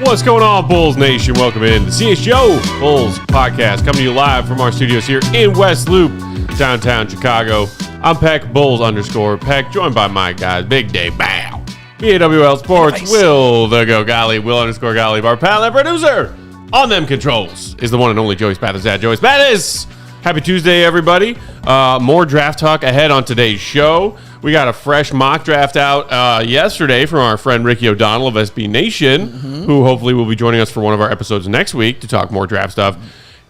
What's going on, Bulls Nation? Welcome in to the CHGO Bulls Podcast, coming to you live from our studios here in West Loop, downtown Chicago. I'm Peck, Bulls _ Peck, joined by my guys, Big Day Bow, BAWL Sports, nice. Will the Go Golly, Will _ Golly, our pal and producer on them controls is the one and only Joey Spathis at Joey Spathis. Happy Tuesday, everybody. More draft talk ahead on today's show. We got a fresh mock draft out yesterday from our friend Ricky O'Donnell of SB Nation, who hopefully will be joining us for one of our episodes next week to talk more draft stuff.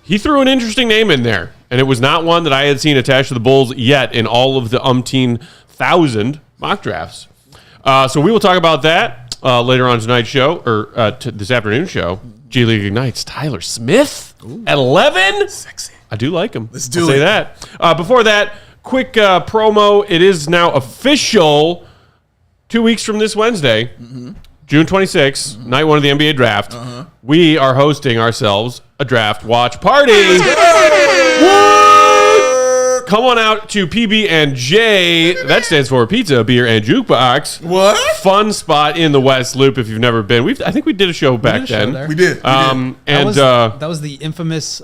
He threw an interesting name in there, and it was not one that I had seen attached to the Bulls yet in all of the umpteen thousand mock drafts. So we will talk about that later on tonight's show, or this afternoon's show. G League Ignites Tyler Smith at 11. Sexy. I do like him. Let's do I'll it. say that. Before that, quick promo. It is now official 2 weeks from this Wednesday, June 26th, night one of the NBA draft. We are hosting ourselves a draft watch party. What? Come on out to PB&J. That stands for Pizza, Beer, and Jukebox. What? Fun spot in the West Loop if you've never been. I think we did a show back then. We did. That was the infamous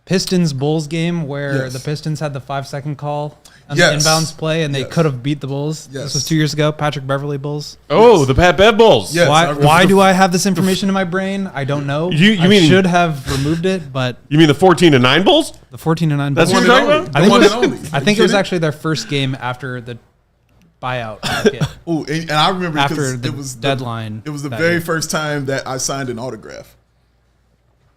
Pistons Bulls game where the Pistons had the 5-second call on the inbounds play and they could have beat the Bulls. This was 2 years ago. Patrick Beverly Bulls. Oh, the Pat Bev Bulls. Yes, why do I have this information in my brain? I don't know. You mean should have removed it, but you mean the 14-9 Bulls? The 14-9 That's Bulls. what you're talking about? I think it was actually their first game after the buyout market. Oh, and I remember after the it was deadline. It was the very first time that I signed an autograph.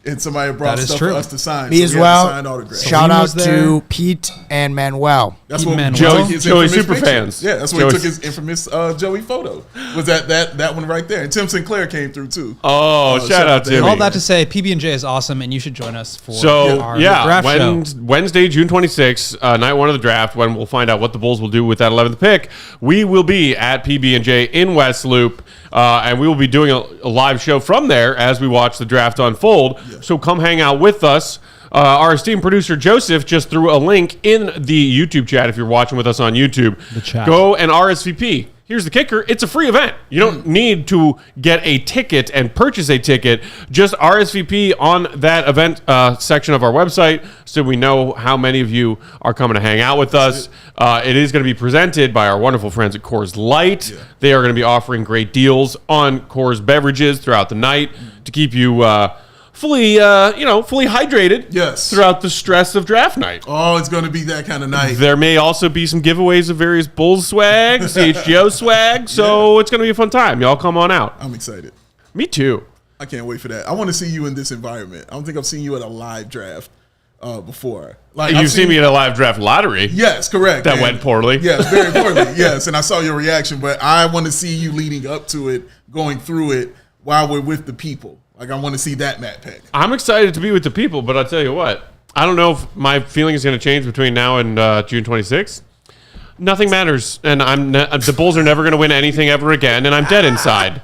And somebody brought stuff for us to sign. Me as well. Shout out there. to Pete and Manuel. That's what Joey super fans. Yeah, that's where he took his infamous Joey photo. Was that one right there? And Tim Sinclair came through too. Oh, shout out to him. All that to say, PB&J is awesome, and you should join us for our draft show. Wednesday, June 26th, night one of the draft, when we'll find out what the Bulls will do with that 11th pick. We will be at PB&J in West Loop, and we will be doing a live show from there as we watch the draft unfold. Yeah. So come hang out with us. Our esteemed producer Joseph just threw a link in the YouTube chat if you're watching with us on YouTube. The chat. Go and RSVP. Here's the kicker. It's a free event. You don't need to get a ticket and purchase a ticket. Just RSVP on that event section of our website so we know how many of you are coming to hang out with us. It is going to be presented by our wonderful friends at Coors Light. Yeah. They are going to be offering great deals on Coors beverages throughout the night to keep you fully hydrated throughout the stress of draft night. Oh, it's going to be that kind of night. There may also be some giveaways of various Bulls swag, CHGO swag, so it's going to be a fun time. Y'all come on out. I'm excited. Me too. I can't wait for that. I want to see you in this environment. I don't think I've seen you at a live draft before. Like you've seen me at a live draft lottery. Yes, correct. That went poorly. Yes, very poorly. Yes, and I saw your reaction, but I want to see you leading up to it, going through it while we're with the people. Like, I want to see that, Matt Peck. I'm excited to be with the people, but I'll tell you what. I don't know if my feeling is going to change between now and June 26th. Nothing matters, and the Bulls are never going to win anything ever again, and I'm dead inside.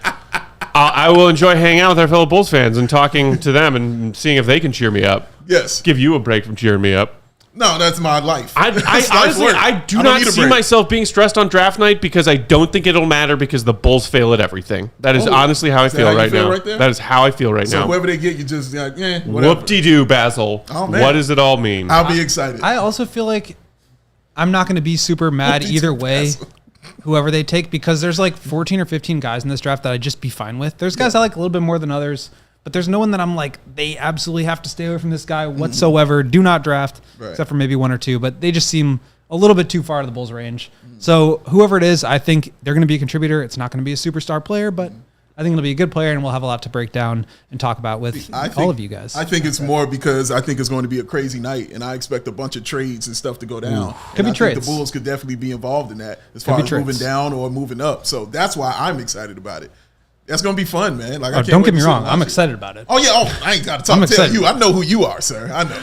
I will enjoy hanging out with our fellow Bulls fans and talking to them and seeing if they can cheer me up. Yes. Give you a break from cheering me up. No, that's my life. I honestly do not see myself being stressed on draft night because I don't think it'll matter because the Bulls fail at everything. That is honestly how I feel right now. That is how I feel right now. So whoever they get, you just like, whatever. Whoop-de-doo, Basil. Oh, man. What does it all mean? I'll be excited. I also feel like I'm not going to be super mad either way, whoever they take, because there's like 14 or 15 guys in this draft that I'd just be fine with. There's guys I like a little bit more than others. But there's no one that I'm like, they absolutely have to stay away from this guy whatsoever. Do not draft, except for maybe one or two. But they just seem a little bit too far to the Bulls' range. So whoever it is, I think they're going to be a contributor. It's not going to be a superstar player, but I think it'll be a good player, and we'll have a lot to break down and talk about with all of you guys. I think it's more because I think it's going to be a crazy night, and I expect a bunch of trades and stuff to go down. Could be trades. The Bulls could definitely be involved in that as far as moving down or moving up. So that's why I'm excited about it. That's going to be fun, man. Like, I can't don't get me wrong. I'm excited about it. Oh, yeah. Oh, I ain't got to tell you. I know who you are, sir. I know.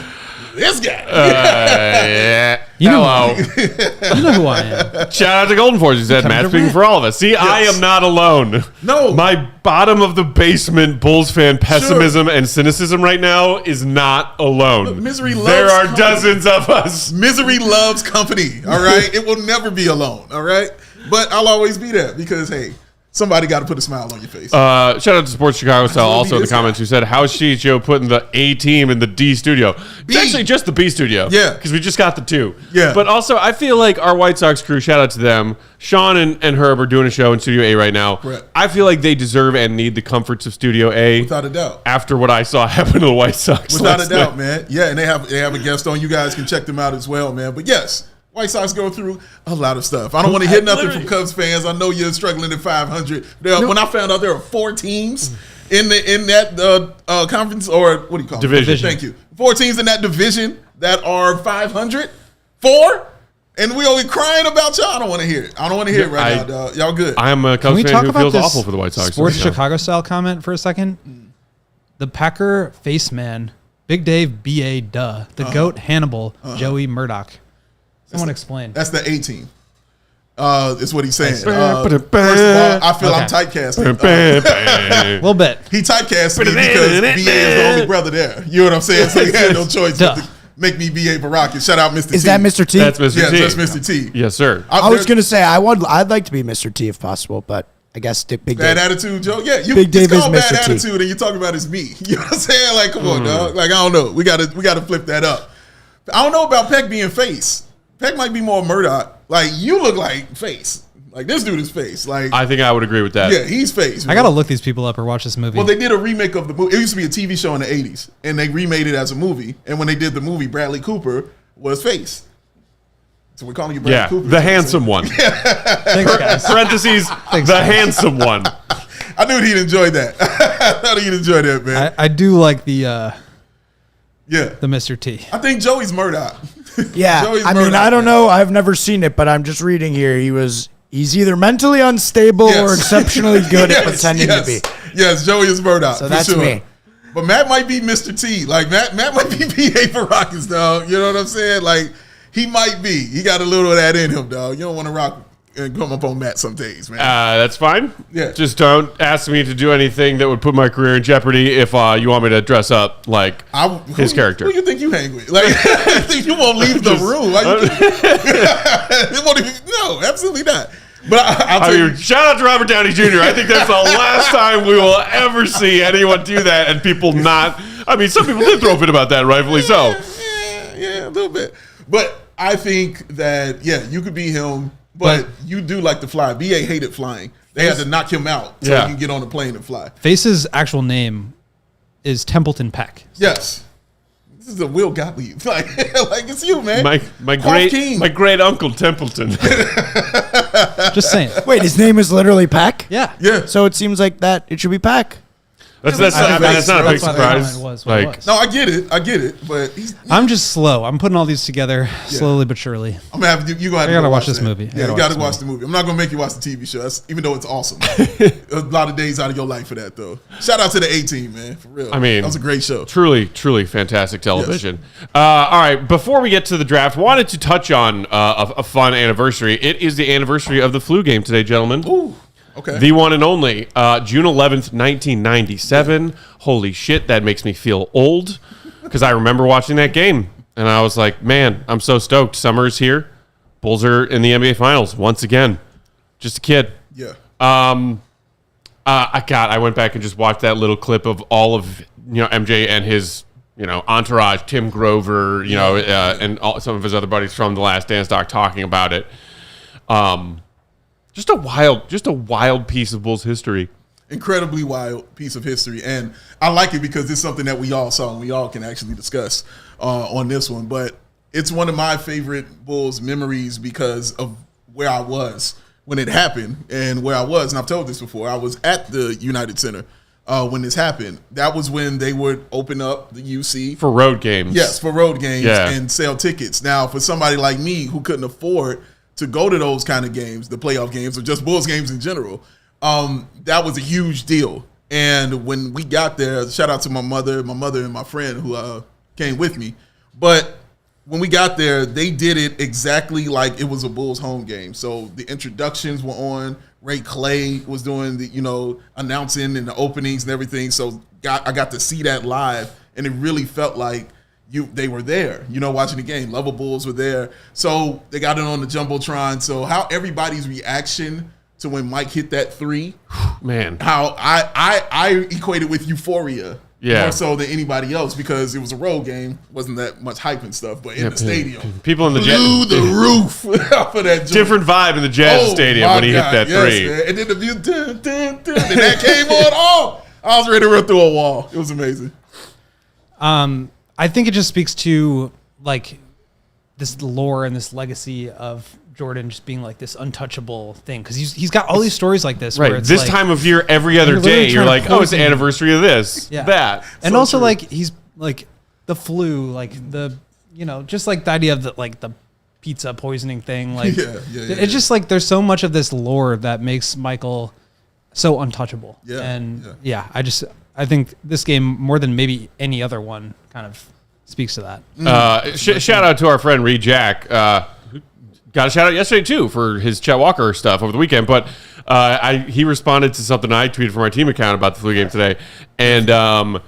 This guy. Yeah. You know who I am. Shout out to Golden Force. He said, Matt speaking for all of us. See, yes. I am not alone. No. My bottom of the basement Bulls fan pessimism and cynicism right now is not alone. Look, misery loves There are company. dozens of us. Misery loves company, all right? It will never be alone, all right? But I'll always be there because, hey, Somebody got to put a smile on your face. Shout out to Sports Chicago Style also in the this guy. comments who said, how's CHGO putting the A team in the D studio? It's actually just the B studio. Yeah. Because we just got the 2. Yeah. But also, I feel like our White Sox crew, shout out to them. Sean and Herb are doing a show in Studio A right now. Correct. I feel like they deserve and need the comforts of Studio A. Without a doubt. After what I saw happen to the White Sox. Without a last doubt, night. man. Yeah, and they have a guest on. You guys can check them out as well, man. But yes, White Sox go through a lot of stuff. I don't want to hear nothing from Cubs fans. I know you're struggling at 500. When I found out there are 4 teams in that conference, or what do you call it? Division. Thank you. 4 teams in that division that are 500. 4? And we only crying about y'all. I don't want to hear it. I don't want to hear it right now, dog. Y'all good. I am a Can we Cubs talk fan who about feels this awful for the White Sox. Sports right now. Chicago style comment for a second? The Packer face man, Big Dave B.A. Duh, the GOAT Hannibal, Joey Murdoch. Someone explain. That's the A team. Is what he's saying. First First of all, I feel I'm typecasting. A little bit. He typecast me because BA is the only brother there. You know what I'm saying? So he had no choice but to make me BA Baraka. Shout out Mr. T. Is that Mr. T? That's Mr. Yes, T. that's Mr. T. Yes, sir. I was going to say, I'd like to be Mr. T if possible, but I guess Big Bad Dave. attitude, Joe. Yeah, Big Dave it's called is bad Mr. T. attitude, and you talking about it's me. You know what I'm saying? Like, come on, dog. Like, I don't know. We gotta flip that up. I don't know about Peck being face. Peck might be more Murdoch. Like, you look like face. Like, this dude is face. Like, I think I would agree with that. yeah, he's face. I got to look these people up or watch this movie. Well, they did a remake of the movie. It used to be a TV show in the 80s, and they remade it as a movie. And when they did the movie, Bradley Cooper was face. So we're calling you Bradley Yeah, Cooper. the handsome one. Thanks, guys. Parentheses, the handsome one. I knew he'd enjoy that. I thought he'd enjoy that, man. I do like the Yeah. Mr. T. I think Joey's Murdoch. Yeah, Joey's I mean, Murdoch, I don't man. know. I've never seen it, but I'm just reading here. He's either mentally unstable Yes. or exceptionally good at pretending to be. Yes, Joey is Murdoch. So for that's sure. me. But Matt might be Mr. T. Like, Matt might be B.A. for Rockets, dog. You know what I'm saying? Like, he might be. He got a little of that in him, dog. You don't want to rock and come up on Matt some days, man. That's fine. Yeah. Just don't ask me to do anything that would put my career in jeopardy if you want me to dress up like his character. Who you think you hang with? Like, you won't leave the room. Like, it won't even, no, absolutely not. But I'll tell you. Shout out to Robert Downey Jr. I think that's the last time we will ever see anyone do that and people not. I mean, some people did throw a fit about that, rightfully so. Yeah, a little bit. But I think that, yeah, you could be him, but you do like to fly. BA hated flying. They had to knock him out so he can get on the plane and fly. Face's actual name is Templeton Peck. Yes. This is a Will Gottlieb. Like it's you, man. My Clark King. great uncle Templeton. Just saying. Wait, his name is literally Pack? Yeah. Yeah. So it seems like that it should be Pack. That's I think not a big that's why the comment surprise. was what it Like, was. No, I get it. But I'm just slow. I'm putting all these together slowly but surely. I'm gonna have you gonna have I to gotta go watch this that. movie. I Yeah, gotta you gotta watch watch this the movie. I'm not gonna make you watch the TV show, even though it's awesome. A lot of days out of your life for that, though. Shout out to the A-Team, man, for real. I mean, that was a great show. Truly, truly fantastic television. All right, before we get to the draft, wanted to touch on a fun anniversary. It is the anniversary of the flu game today, gentlemen. Ooh, okay. The one and only June 11th, 1997. Holy shit, that makes me feel old because I remember watching that game and I was like, man, I'm so stoked. Summer's here. Bulls are in the NBA Finals once again. Just a kid. Yeah. I went back and just watched that little clip of all of MJ and his entourage, Tim Grover, and some of his other buddies from The Last Dance doc talking about it. Just a wild piece of Bulls history. Incredibly wild piece of history, and I like it because it's something that we all saw and we all can actually discuss on this one. But it's one of my favorite Bulls memories because of where I was when it happened and where I was. And I've told this before. I was at the United Center when this happened. That was when they would open up the UC For road games. Yes, for road games Yeah. and sell tickets. Now, for somebody like me who couldn't afford to go to those kind of games, the playoff games or just Bulls games in general, that was a huge deal. And when we got there, shout out to my mother and my friend who came with me. But when we got there, they did it exactly like it was a Bulls home game. So the introductions were on. Ray Clay was doing the, announcing and the openings and everything. So I got to see that live, and it really felt like they were there, watching the game. Level Bulls were there. So they got it on the Jumbotron. So how everybody's reaction to when Mike hit that three. Man, How I equated with euphoria. Yeah. More so than anybody else because it was a road game. Wasn't that much hype and stuff. But in the stadium, people in the blew the roof off of that joint. Different vibe in the Jazz Stadium when he hit that three. Man. And then the music, dun, dun, dun, and that came on. Oh, I was ready to run through a wall. It was amazing. I think it just speaks to like this lore and this legacy of Jordan just being like this untouchable thing because he's got all these stories like this. Right. Where it's This like, time of year, every other you're day, literally you're trying like, to oh, it's the poison- anniversary of this, that. and So also true. like he's like the flu, like the just like the idea of the pizza poisoning thing. Like it's just like there's so much of this lore that makes Michael so untouchable. Yeah, And yeah. I think this game more than maybe any other one kind of speaks to that. Shout out to our friend Reed Jack. Who got a shout out yesterday too for his Chet Walker stuff over the weekend. But he responded to something I tweeted from our team account about the flu game today, and I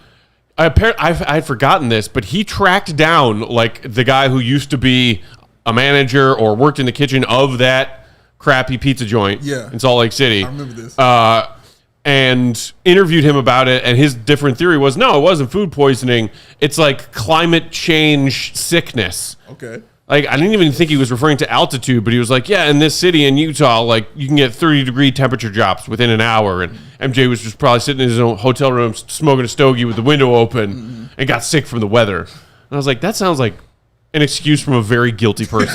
had forgotten this, but he tracked down like the guy who used to be a manager or worked in the kitchen of that crappy pizza joint in Salt Lake City. I remember this. And interviewed him about it, and his different theory was, no, it wasn't food poisoning. It's like climate change sickness. Okay. Like, I didn't even think he was referring to altitude, but he was like, yeah, in this city in Utah, like, you can get 30-degree temperature drops within an hour. And MJ was just probably sitting in his own hotel room smoking a stogie with the window open and got sick from the weather. And I was like, that sounds like an excuse from a very guilty person.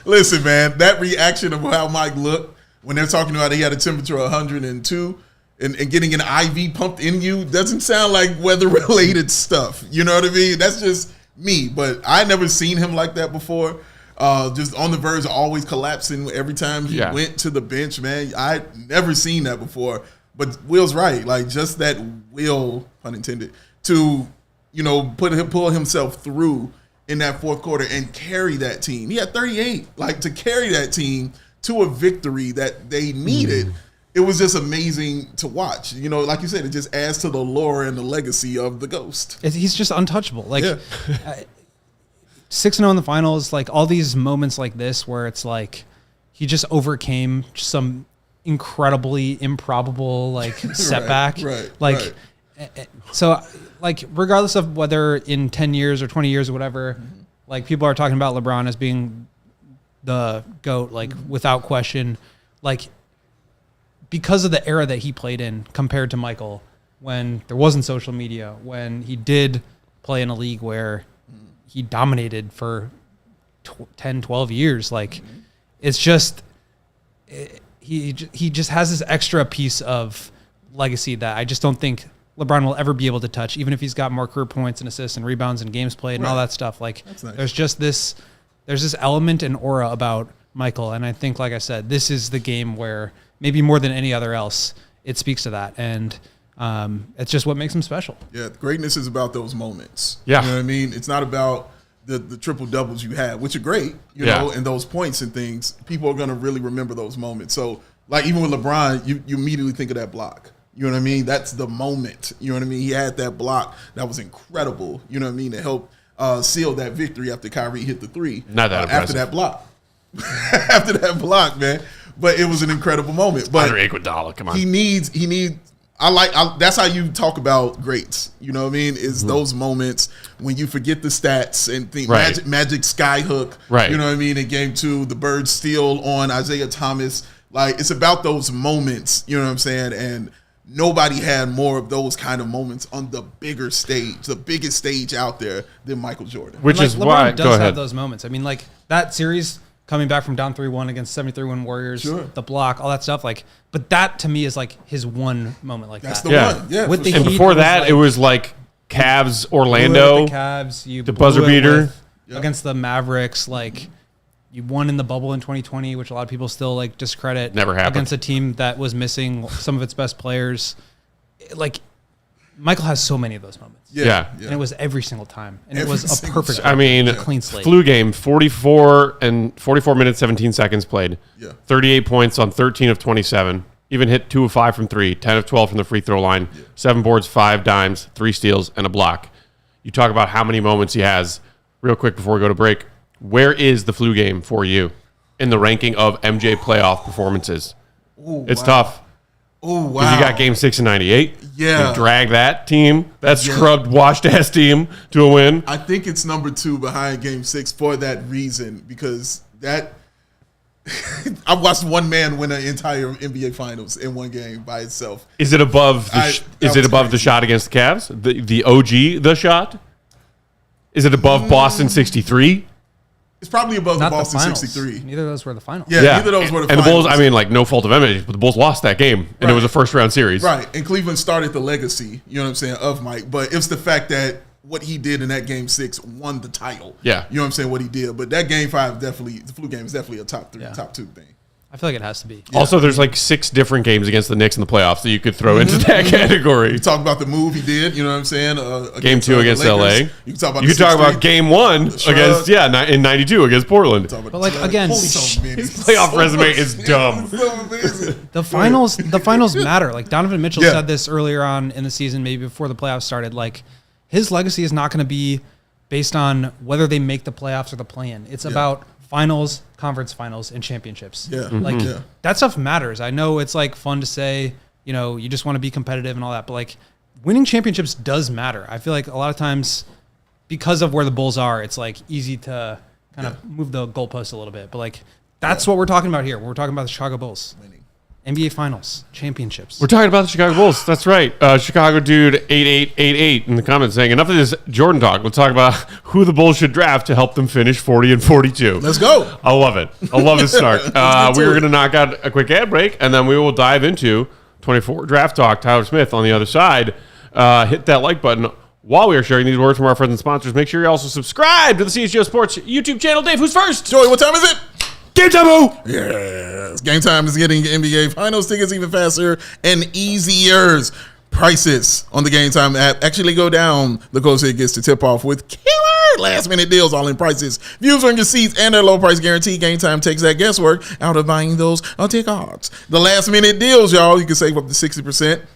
Listen, man, that reaction of how Mike looked when they're talking about he had a temperature of 102 and getting an IV pumped in you doesn't sound like weather-related stuff. You know what I mean? That's just me. But I never seen him like that before. Just on the verge of always collapsing every time he went to the bench, man. I never seen that before. But Will's right. Like, just that will, pun intended, to, pull himself through in that fourth quarter and carry that team. He had 38. Like, to carry that team to a victory that they needed, it was just amazing to watch. Like you said, it just adds to the lore and the legacy of the Ghost. He's just untouchable. Like 6-0 in the finals, like all these moments like this where it's like he just overcame some incredibly improbable like setback. Right. So like regardless of whether in 10 years or 20 years or whatever, like people are talking about LeBron as being the GOAT, like without question, like because of the era that he played in compared to Michael, when there wasn't social media, when he did play in a league where he dominated for 10, 12 years, like it's just, he just has this extra piece of legacy that I just don't think LeBron will ever be able to touch, even if he's got more career points and assists and rebounds and games played and all that stuff. Like there's just this element and aura about Michael. And I think, like I said, this is the game where maybe more than any other else, it speaks to that. And it's just what makes him special. Yeah, greatness is about those moments. Yeah. You know what I mean? It's not about the triple doubles you had, which are great, know, and those points and things. People are going to really remember those moments. So, like, even with LeBron, you immediately think of that block. You know what I mean? That's the moment. You know what I mean? He had that block that was incredible, you know what I mean, to help seal that victory after Kyrie hit the three. Not that after that block. After that block, man. But it was an incredible moment. But Andre Iguodala, come on. He needs that's how you talk about greats. You know what I mean? Is those moments when you forget the stats and think Magic Skyhook. Right. You know what I mean? In game 2, the bird steal on Isaiah Thomas. Like, it's about those moments, you know what I'm saying? And nobody had more of those kind of moments on the bigger stage, the biggest stage out there than Michael Jordan. Which is LeBron why, does go ahead. have those moments. I mean, like that series coming back from down 3-1 against 73-win Warriors, the block, all that stuff. Like, but that to me is like his one moment like That's that. the one. Yeah. With the And Heat, before that, it was like Cavs, Orlando, the Cavs, the buzzer beater against the Mavericks. Like, you won in the bubble in 2020, which a lot of people still like discredit. Never happened. Against a team that was missing some of its best players. Like, Michael has so many of those moments. Yeah. And it was every single time. And Every it was a single perfect, time. I mean, clean slate. flu game, 44 minutes, 17 seconds played. Yeah. 38 points on 13 of 27. Even hit 2 of 5 from 3, 10 of 12 from the free throw line, 7 boards, 5 dimes, 3 steals, and a block. You talk about how many moments he has. Real quick before we go to break, where is the flu game for you? in the ranking of MJ playoff performances. Ooh, It's wow. tough. Oh, wow. Because you got Game 6 in 98. Yeah. You drag that team, that scrubbed, washed-ass team, to a win. I think it's number 2 behind Game 6 for that reason, because that I've watched one man win an entire NBA Finals in one game by itself. Is it above the shot against the Cavs? The OG, the shot? Is it above Boston 63? It's probably above Not the Boston finals. 63. Neither of those were the finals. Yeah, neither of those were the and finals. the Bulls, I mean, like, no fault of MJ, but the Bulls lost that game, and it was a first-round series. Right, and Cleveland started the legacy, you know what I'm saying, of Mike. But it's the fact that what he did in that Game 6 won the title. Yeah. You know what I'm saying, what he did. But that Game 5 definitely, the flu game is definitely a top 3, top 2 thing. I feel like it has to be. Also, there's like 6 different games against the Knicks in the playoffs that you could throw into that category. You talk about the move he did, you know what I'm saying? Game 2 against the LA. Lakers. You can talk about Game 1 against, in 92 against Portland. But like again, His playoff resume is dumb. the finals matter. Like Donovan Mitchell said this earlier on in the season, maybe before the playoffs started. Like his legacy is not going to be based on whether they make the playoffs or the play-in. It's about finals, conference finals, and championships. Yeah. Like that stuff matters. I know it's like fun to say, you know, you just want to be competitive and all that, but like winning championships does matter. I feel like a lot of times because of where the Bulls are, it's like easy to kind of move the goalposts a little bit. But like that's what we're talking about here. We're talking about the Chicago Bulls. NBA Finals, championships. We're talking about the Chicago Bulls. That's right. Chicago dude 8888 in the comments saying, enough of this Jordan talk. Let's talk about who the Bulls should draft to help them finish 40-42. Let's go. I love it. I love this start. We're going to knock out a quick ad break, and then we will dive into 24 draft talk. Tyler Smith on the other side. Hit that like button. While we are sharing these words from our friends and sponsors, make sure you also subscribe to the CHGO Sports YouTube channel. Dave, who's first? Joey, what time is it? Game time! Yes. Game Time is getting NBA Finals tickets even faster and easier. Prices on the Game Time app actually go down the closer it gets to tip off with killer last minute deals, all in prices. Views on your seats and their low price guarantee. Game Time takes that guesswork out of buying those tickets. The last minute deals, y'all, you can save up to 60%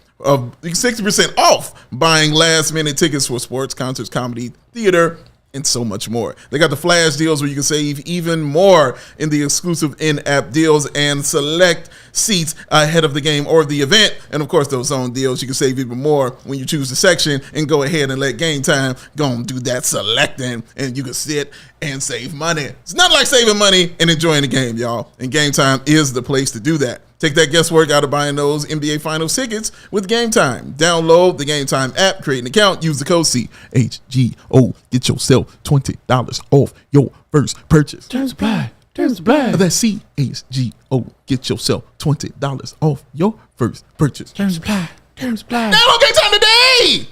off buying last minute tickets for sports, concerts, comedy, theater, and so much more. They got the flash deals where you can save even more in the exclusive in-app deals and select seats ahead of the game or the event. And of course, those zone deals, you can save even more when you choose the section and go ahead and let Game Time go and do that selecting, and you can sit and save money. It's not like saving money and enjoying the game, y'all. And Game Time is the place to do that. Take that guesswork out of buying those NBA Finals tickets with Game Time. Download the Game Time app, create an account, use the code CHGO. Get yourself $20 off your first purchase. Terms apply. Terms apply. That's CHGO. Get yourself $20 off your first purchase. Terms apply. Terms apply. Download Game Time today.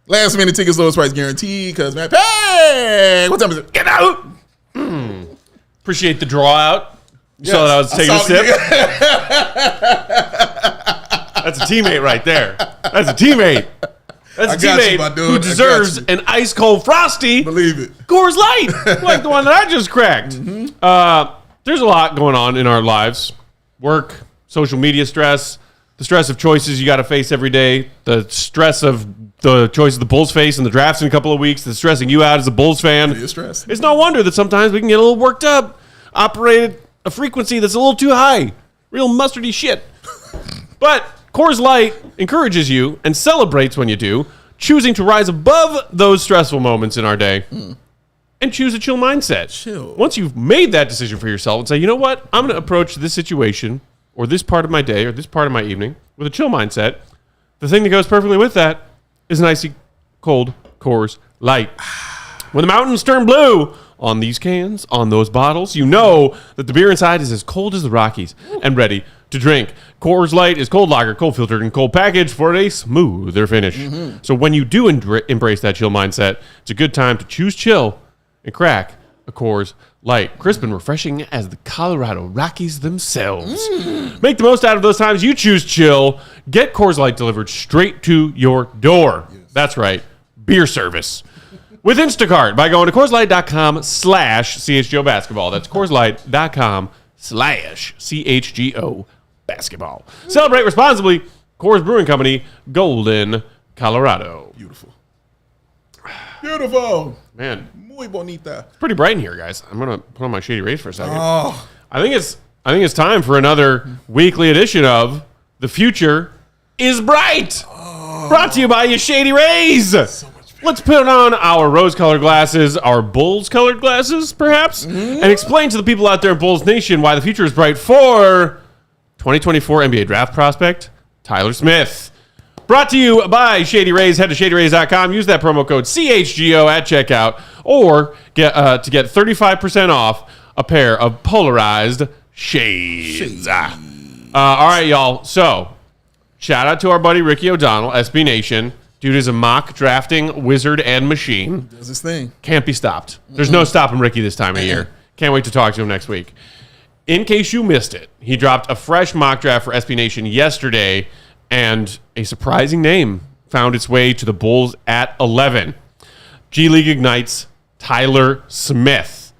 Last minute tickets, lowest price guarantee. Cause man, hey, what time is it? Get out. Appreciate the draw out. You saw that I was taking a sip? That's a teammate right there. That's a teammate. That's a teammate who deserves an ice cold frosty. Believe it. Coors Light, like the one that I just cracked. There's a lot going on in our lives. Work, social media stress, the stress of choices you got to face every day, the stress of the choices the Bulls face in the drafts in a couple of weeks, that's stressing you out as a Bulls fan. You're stressed. It's no wonder that sometimes we can get a little worked up, operated a frequency that's a little too high. Real mustardy shit. But Coors Light encourages you and celebrates when you do, choosing to rise above those stressful moments in our day and choose a chill mindset. Chill. Once you've made that decision for yourself and say, you know what, I'm going to approach this situation or this part of my day or this part of my evening with a chill mindset, the thing that goes perfectly with that is an icy cold Coors Light. When the mountains turn blue on these cans, on those bottles, you know that the beer inside is as cold as the Rockies and ready to drink. Coors Light is cold lager, cold filtered, and cold packaged for a smoother finish. So when you do embrace that chill mindset, it's a good time to choose chill and crack a Coors Light. Crisp and refreshing as the Colorado Rockies themselves. Make the most out of those times you choose chill. Get Coors Light delivered straight to your door. That's right, beer service. With Instacart by going to CoorsLight.com/CHGO basketball. That's CoorsLight.com/CHGO basketball. Celebrate responsibly. Coors Brewing Company, Golden, Colorado. Beautiful. Beautiful. Man, Muy bonita. it's pretty bright in here, guys. I'm going to put on my Shady Rays for a second. Oh, I think it's time for another weekly edition of The Future is Bright. Brought to you by your Shady Rays. Let's put on our rose-colored glasses, our Bulls-colored glasses, perhaps, and explain to the people out there in Bulls Nation why the future is bright for 2024 NBA draft prospect Tyler Smith. Brought to you by Shady Rays. Head to shadyrays.com. Use that promo code CHGO at checkout, or get 35% off a pair of polarized shades. All right, y'all. So, shout out to our buddy Ricky O'Donnell, SB Nation. Dude is a mock drafting wizard and machine. Does his thing. Can't be stopped. There's no stopping Ricky this time of year. Can't wait to talk to him next week. In case you missed it, he dropped a fresh mock draft for SB Nation yesterday, and a surprising name found its way to the Bulls at 11. G League Ignite's Tyler Smith.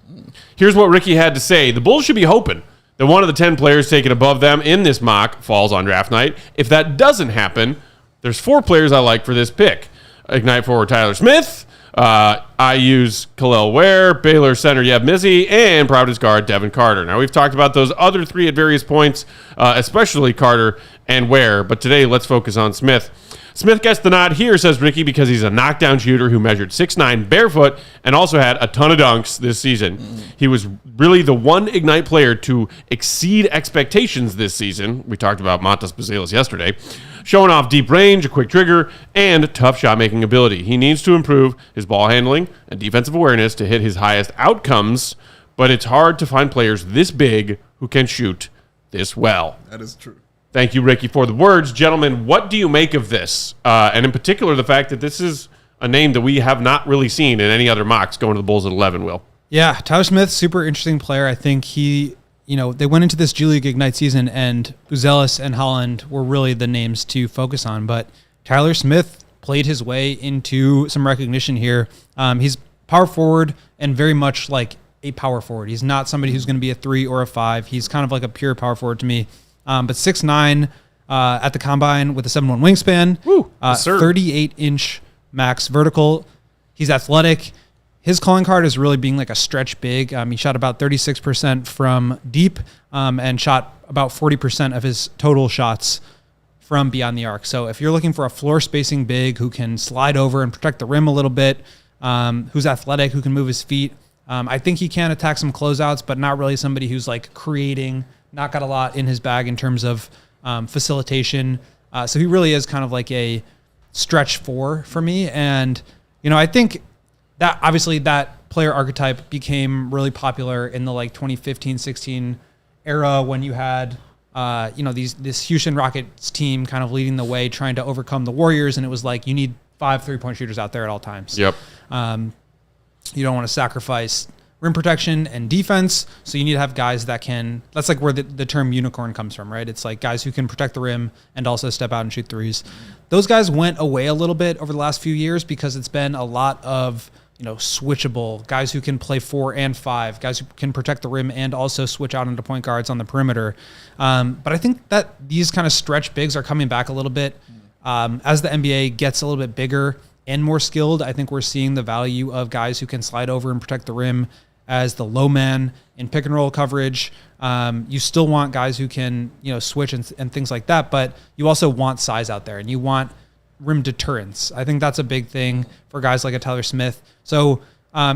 Here's what Ricky had to say. The Bulls should be hoping that one of the 10 players taken above them in this mock falls on draft night. If that doesn't happen, there's 4 players I like for this pick. Ignite forward Tyler Smith. I use Khalil Ware, Baylor center Yeb Mizzi, and Providence guard Devin Carter. Now, we've talked about those other 3 at various points, especially Carter and Ware, but today let's focus on Smith. Smith gets the nod here, says Ricky, because he's a knockdown shooter who measured 6'9", barefoot, and also had a ton of dunks this season. He was really the one Ignite player to exceed expectations this season. We talked about Montas Bazelis yesterday. Showing off deep range, a quick trigger, and tough shot-making ability. He needs to improve his ball handling and defensive awareness to hit his highest outcomes, but it's hard to find players this big who can shoot this well. That is true. Thank you, Ricky, for the words. Gentlemen, what do you make of this? And in particular, the fact that this is a name that we have not really seen in any other mocks going to the Bulls at 11, Will. Yeah, Tyler Smith, super interesting player. I think they went into this G League Ignite season, and Buzelis and Holland were really the names to focus on. But Tyler Smith played his way into some recognition here. He's power forward and very much like a power forward. He's not somebody who's going to be a 3 or a 5. He's kind of like a pure power forward to me. But 6'9", at the combine with a 7'1" wingspan, 38-inch max vertical. He's athletic. His calling card is really being like a stretch big. He shot about 36% from deep and shot about 40% of his total shots from beyond the arc. So if you're looking for a floor spacing big who can slide over and protect the rim a little bit, who's athletic, who can move his feet, I think he can attack some closeouts, but not really somebody who's like creating, not got a lot in his bag in terms of facilitation. So he really is kind of like a stretch 4 for me. And, I think that obviously that player archetype became really popular in the like 2015-16 era when you had, this Houston Rockets team kind of leading the way, trying to overcome the Warriors. And it was like, you need 5 3-point shooters out there at all times. Yep. You don't want to sacrifice rim protection and defense, so you need to have guys that can, that's like where the term unicorn comes from, right? It's like guys who can protect the rim and also step out and shoot threes. Those guys went away a little bit over the last few years because it's been a lot of, switchable, guys who can play 4 and 5, guys who can protect the rim and also switch out into point guards on the perimeter. But I think that these kind of stretch bigs are coming back a little bit. As the NBA gets a little bit bigger and more skilled, I think we're seeing the value of guys who can slide over and protect the rim as the low man in pick and roll coverage. You still want guys who can, switch and things like that, but you also want size out there and you want rim deterrence. I think that's a big thing for guys like a Tyler Smith. So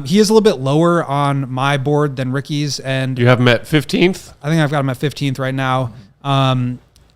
he is a little bit lower on my board than Ricky's. And you have him at 15th? I think I've got him at 15th right now.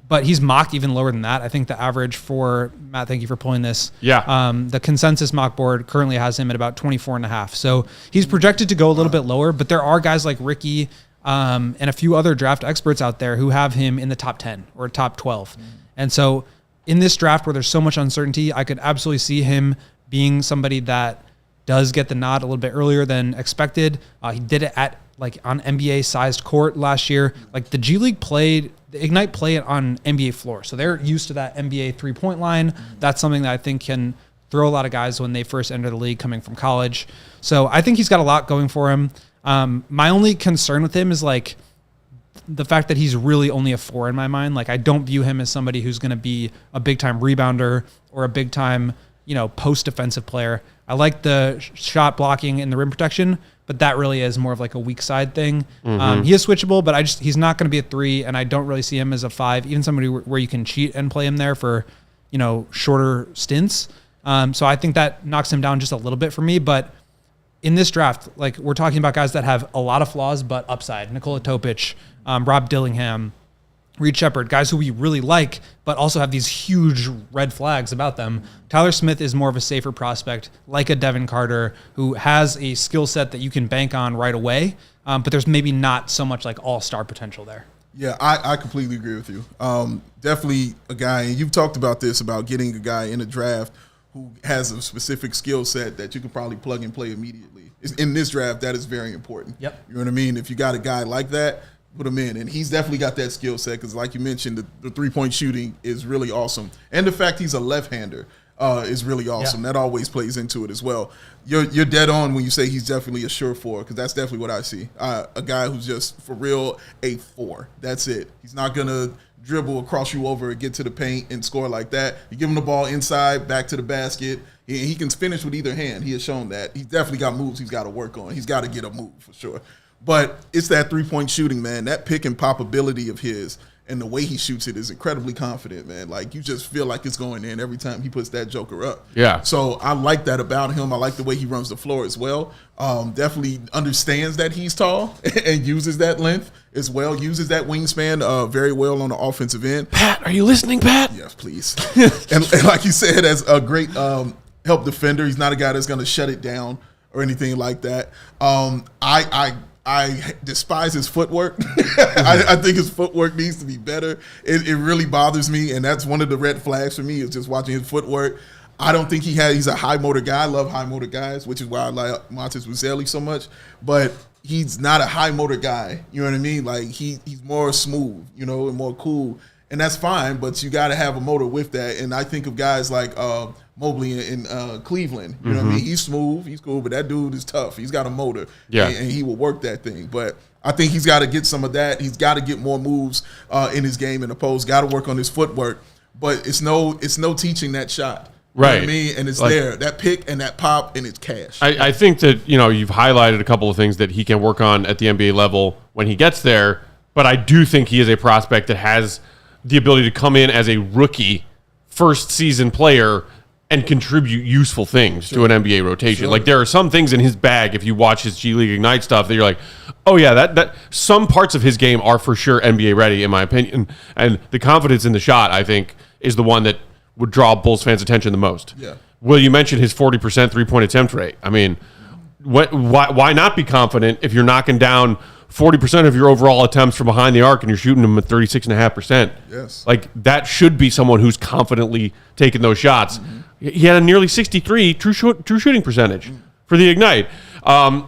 But he's mocked even lower than that. I think the average for Matt, thank you for pulling this. Yeah. The consensus mock board currently has him at about 24.5. So he's projected to go a little bit lower, but there are guys like Ricky and a few other draft experts out there who have him in the top 10 or top 12. And so in this draft where there's so much uncertainty, I could absolutely see him being somebody that does get the nod a little bit earlier than expected. He did it at like on NBA sized court last year. Like the G League the Ignite play it on NBA floor. So they're used to that NBA 3-point line. That's something that I think can throw a lot of guys when they first enter the league coming from college. So I think he's got a lot going for him. My only concern with him is like the fact that he's really only a 4 in my mind. Like I don't view him as somebody who's going to be a big time rebounder or a big time, post defensive player. I like the shot blocking and the rim protection, but that really is more of like a weak side thing. He is switchable, but he's not going to be a 3, and I don't really see him as a 5, even somebody where you can cheat and play him there for, shorter stints. So I think that knocks him down just a little bit for me, but in this draft, like we're talking about guys that have a lot of flaws, but upside. Nikola Topic, Rob Dillingham, Reed Shepard, guys who we really like, but also have these huge red flags about them. Tyler Smith is more of a safer prospect, like a Devin Carter, who has a skill set that you can bank on right away, but there's maybe not so much like all-star potential there. Yeah, I completely agree with you. Definitely a guy, and you've talked about this, about getting a guy in a draft who has a specific skill set that you can probably plug and play immediately. In this draft, that is very important. Yep. You know what I mean? If you got a guy like that, put him in. And he's definitely got that skill set because, like you mentioned, the three-point shooting is really awesome. And the fact he's a left-hander is really awesome. Yeah. That always plays into it as well. You're dead on when you say he's definitely a sure 4 because that's definitely what I see. A guy who's just, for real, a 4. That's it. He's not going to dribble across you over and get to the paint and score like that. You give him the ball inside, back to the basket. He can finish with either hand. He has shown that. He's definitely got moves he's got to work on. He's got to get a move for sure. But it's that three-point shooting, man. That pick and pop ability of his and the way he shoots it is incredibly confident, man. Like, you just feel like it's going in every time he puts that joker up. Yeah. So I like that about him. I like the way he runs the floor as well. Definitely understands that he's tall and uses that length as well, uses that wingspan very well on the offensive end. Pat, are you listening, Pat? Yes, please. and like you said, as a great help defender, he's not a guy that's going to shut it down or anything like that. I despise his footwork. I think his footwork needs to be better. It really bothers me, and that's one of the red flags for me is just watching his footwork. I don't think he's a high motor guy. I love high motor guys, which is why I like Montez Wiseli so much. But he's not a high motor guy. You know what I mean? Like he's more smooth, and more cool. And that's fine, but you got to have a motor with that. And I think of guys like Mobley in Cleveland. You know what I mean? He's smooth, he's cool, but that dude is tough. He's got a motor, and he will work that thing. But I think he's got to get some of that. He's got to get more moves in his game in the post. Got to work on his footwork. But it's no teaching that shot. You know what I mean? And it's like, there, that pick and that pop, and it's cash. I think that, you've highlighted a couple of things that he can work on at the NBA level when he gets there, but I do think he is a prospect that has the ability to come in as a rookie first season player and contribute useful things to an NBA rotation. Like there are some things in his bag, if you watch his G League Ignite stuff, that you're like, oh yeah, that some parts of his game are for sure NBA ready, in my opinion. And the confidence in the shot, I think, is the one that would draw Bulls fans' attention the most. Yeah. Will, you mentioned his 40% three-point attempt rate. I mean, why not be confident if you're knocking down 40% of your overall attempts from behind the arc and you're shooting them at 36.5%? Yes. Like, that should be someone who's confidently taking those shots. He had a nearly 63 true shooting percentage for the Ignite.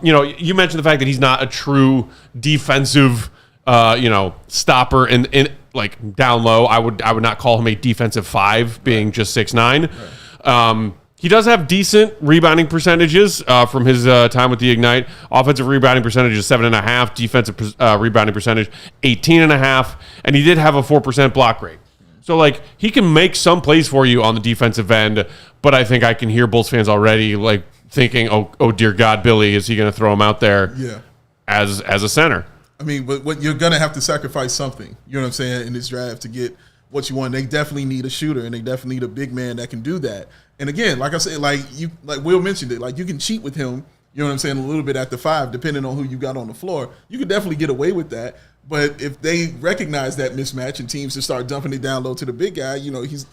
You mentioned the fact that he's not a true defensive, stopper in like down low. I would not call him a defensive 5, being just 6'9". Right. He does have decent rebounding percentages from his time with the Ignite. Offensive rebounding percentage is 7.5. Defensive rebounding percentage 18.5, and he did have a 4% block rate. So like he can make some plays for you on the defensive end, but I think I can hear Bulls fans already like thinking, oh dear God, Billy, is he going to throw him out there? Yeah. As a center? I mean, but you're going to have to sacrifice something, you know what I'm saying, in this draft to get what you want. They definitely need a shooter, and they definitely need a big man that can do that. And again, like I said, like Will mentioned it, like you can cheat with him, you know what I'm saying, a little bit at the 5, depending on who you got on the floor. You could definitely get away with that. But if they recognize that mismatch and teams just start dumping it down low to the big guy, he's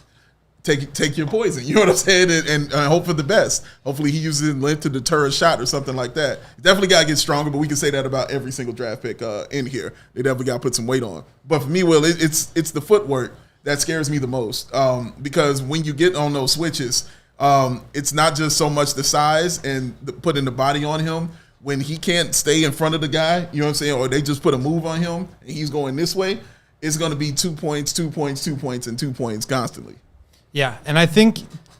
take your poison. You know what I'm saying? And hope for the best. Hopefully he uses it in length to deter a shot or something like that. Definitely got to get stronger, but we can say that about every single draft pick in here. They definitely got to put some weight on. But for me, Will, it's the footwork that scares me the most because when you get on those switches, it's not just so much the size and putting the body on him. When he can't stay in front of the guy, you know what I'm saying, or they just put a move on him and he's going this way, it's going to be 2 points, 2 points, 2 points, and 2 points constantly. Yeah, and I think,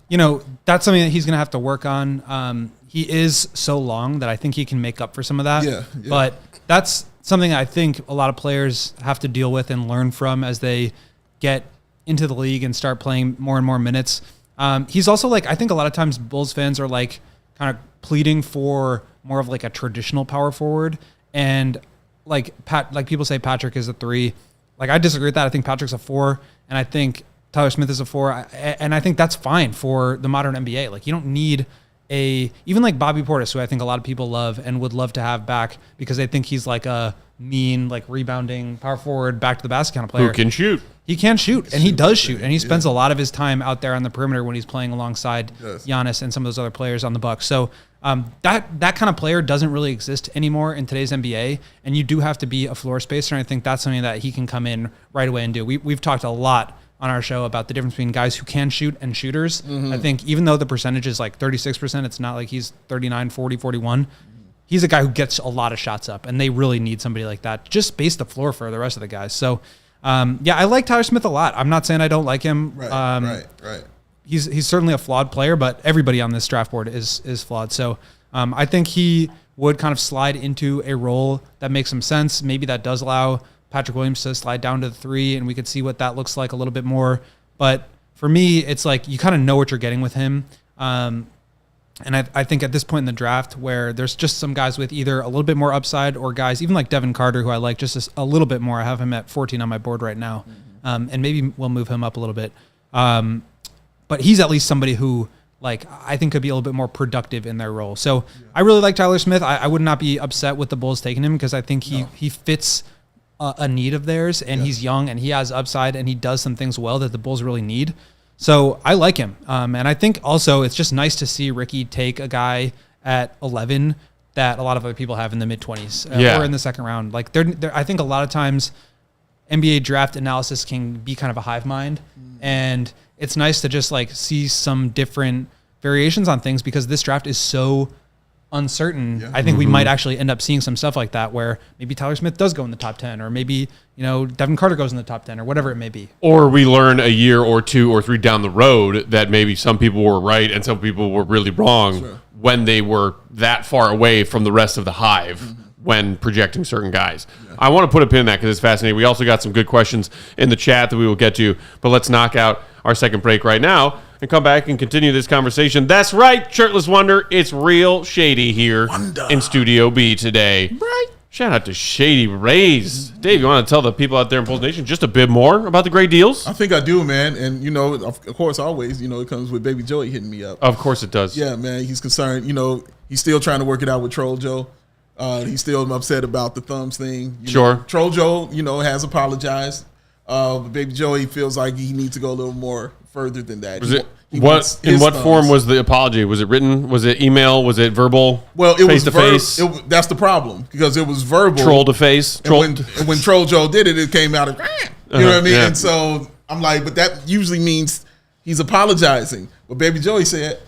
that's something that he's going to have to work on. He is so long that I think he can make up for some of that. Yeah. But that's something I think a lot of players have to deal with and learn from as they get into the league and start playing more and more minutes. He's also I think a lot of times Bulls fans are kind of pleading for more of like a traditional power forward. And like people say Patrick is a 3. Like I disagree with that. I think Patrick's a 4, and I think Tyler Smith is a 4, and I think that's fine for the modern NBA. Like you don't need even like Bobby Portis, who I think a lot of people love and would love to have back because they think he's like a mean, like rebounding power forward, back to the basket kind of player. Who can shoot. He can shoot, and he does shoot, and he spends a lot of his time out there on the perimeter when he's playing alongside Giannis and some of those other players on the Bucks. So that kind of player doesn't really exist anymore in today's NBA, and you do have to be a floor spacer, and I think that's something that he can come in right away and do. We've talked a lot on our show about the difference between guys who can shoot and shooters. I think even though the percentage is like 36%, it's not like he's 39, 40, 41. He's a guy who gets a lot of shots up, and they really need somebody like that. Just space the floor for the rest of the guys. So, I like Tyler Smith a lot. I'm not saying I don't like him. Right. He's certainly a flawed player, but everybody on this draft board is flawed. So I think he would kind of slide into a role that makes some sense. Maybe that does allow Patrick Williams to slide down to the 3, and we could see what that looks like a little bit more. But for me, it's like you kind of know what you're getting with him. And I think at this point in the draft where there's just some guys with either a little bit more upside or guys, even like Devin Carter, who I like just a little bit more. I have him at 14 on my board right now. And maybe we'll move him up a little bit. But he's at least somebody who like I think could be a little bit more productive in their role. So I really like Tyler Smith. I would not be upset with the Bulls taking him because I think he fits a need of theirs, and he's young and he has upside and he does some things well that the Bulls really need. So I like him. And I think also it's just nice to see Ricky take a guy at 11 that a lot of other people have in the mid-20s or in the second round. Like I think a lot of times NBA draft analysis can be kind of a hive mind, and it's nice to just like see some different variations on things because this draft is so uncertain. I think we might actually end up seeing some stuff like that where maybe Tyler Smith does go in the top 10, or maybe, Devin Carter goes in the top 10, or whatever it may be. Or we learn a year or 2 or 3 down the road that maybe some people were right and some people were really wrong when they were that far away from the rest of the hive when projecting certain guys. I want to put a pin in that because it's fascinating. We also got some good questions in the chat that we will get to, but let's knock out our second break right now and come back and continue this conversation. That's right, Shirtless Wonder. It's real Shady here in Studio B today. Right. Shout out to Shady Rays. Dave, you want to tell the people out there in Bulls Nation just a bit more about the great deals? I think I do, man. And, of course, always, it comes with Baby Joey hitting me up. Of course it does. Yeah, man. He's concerned. He's still trying to work it out with Troll Joe. He's still upset about the thumbs thing. Troll Joe, has apologized. Baby Joey feels like he needs to go a little more further than that. In what form was the apology? Was it written? Was it email? Was it verbal? Well, it face was to face. That's the problem because it was verbal. Troll to face. And when Troll Joe did it, it came out of you know what I mean. Yeah. And so I'm like, but that usually means he's apologizing. But Baby Joey said,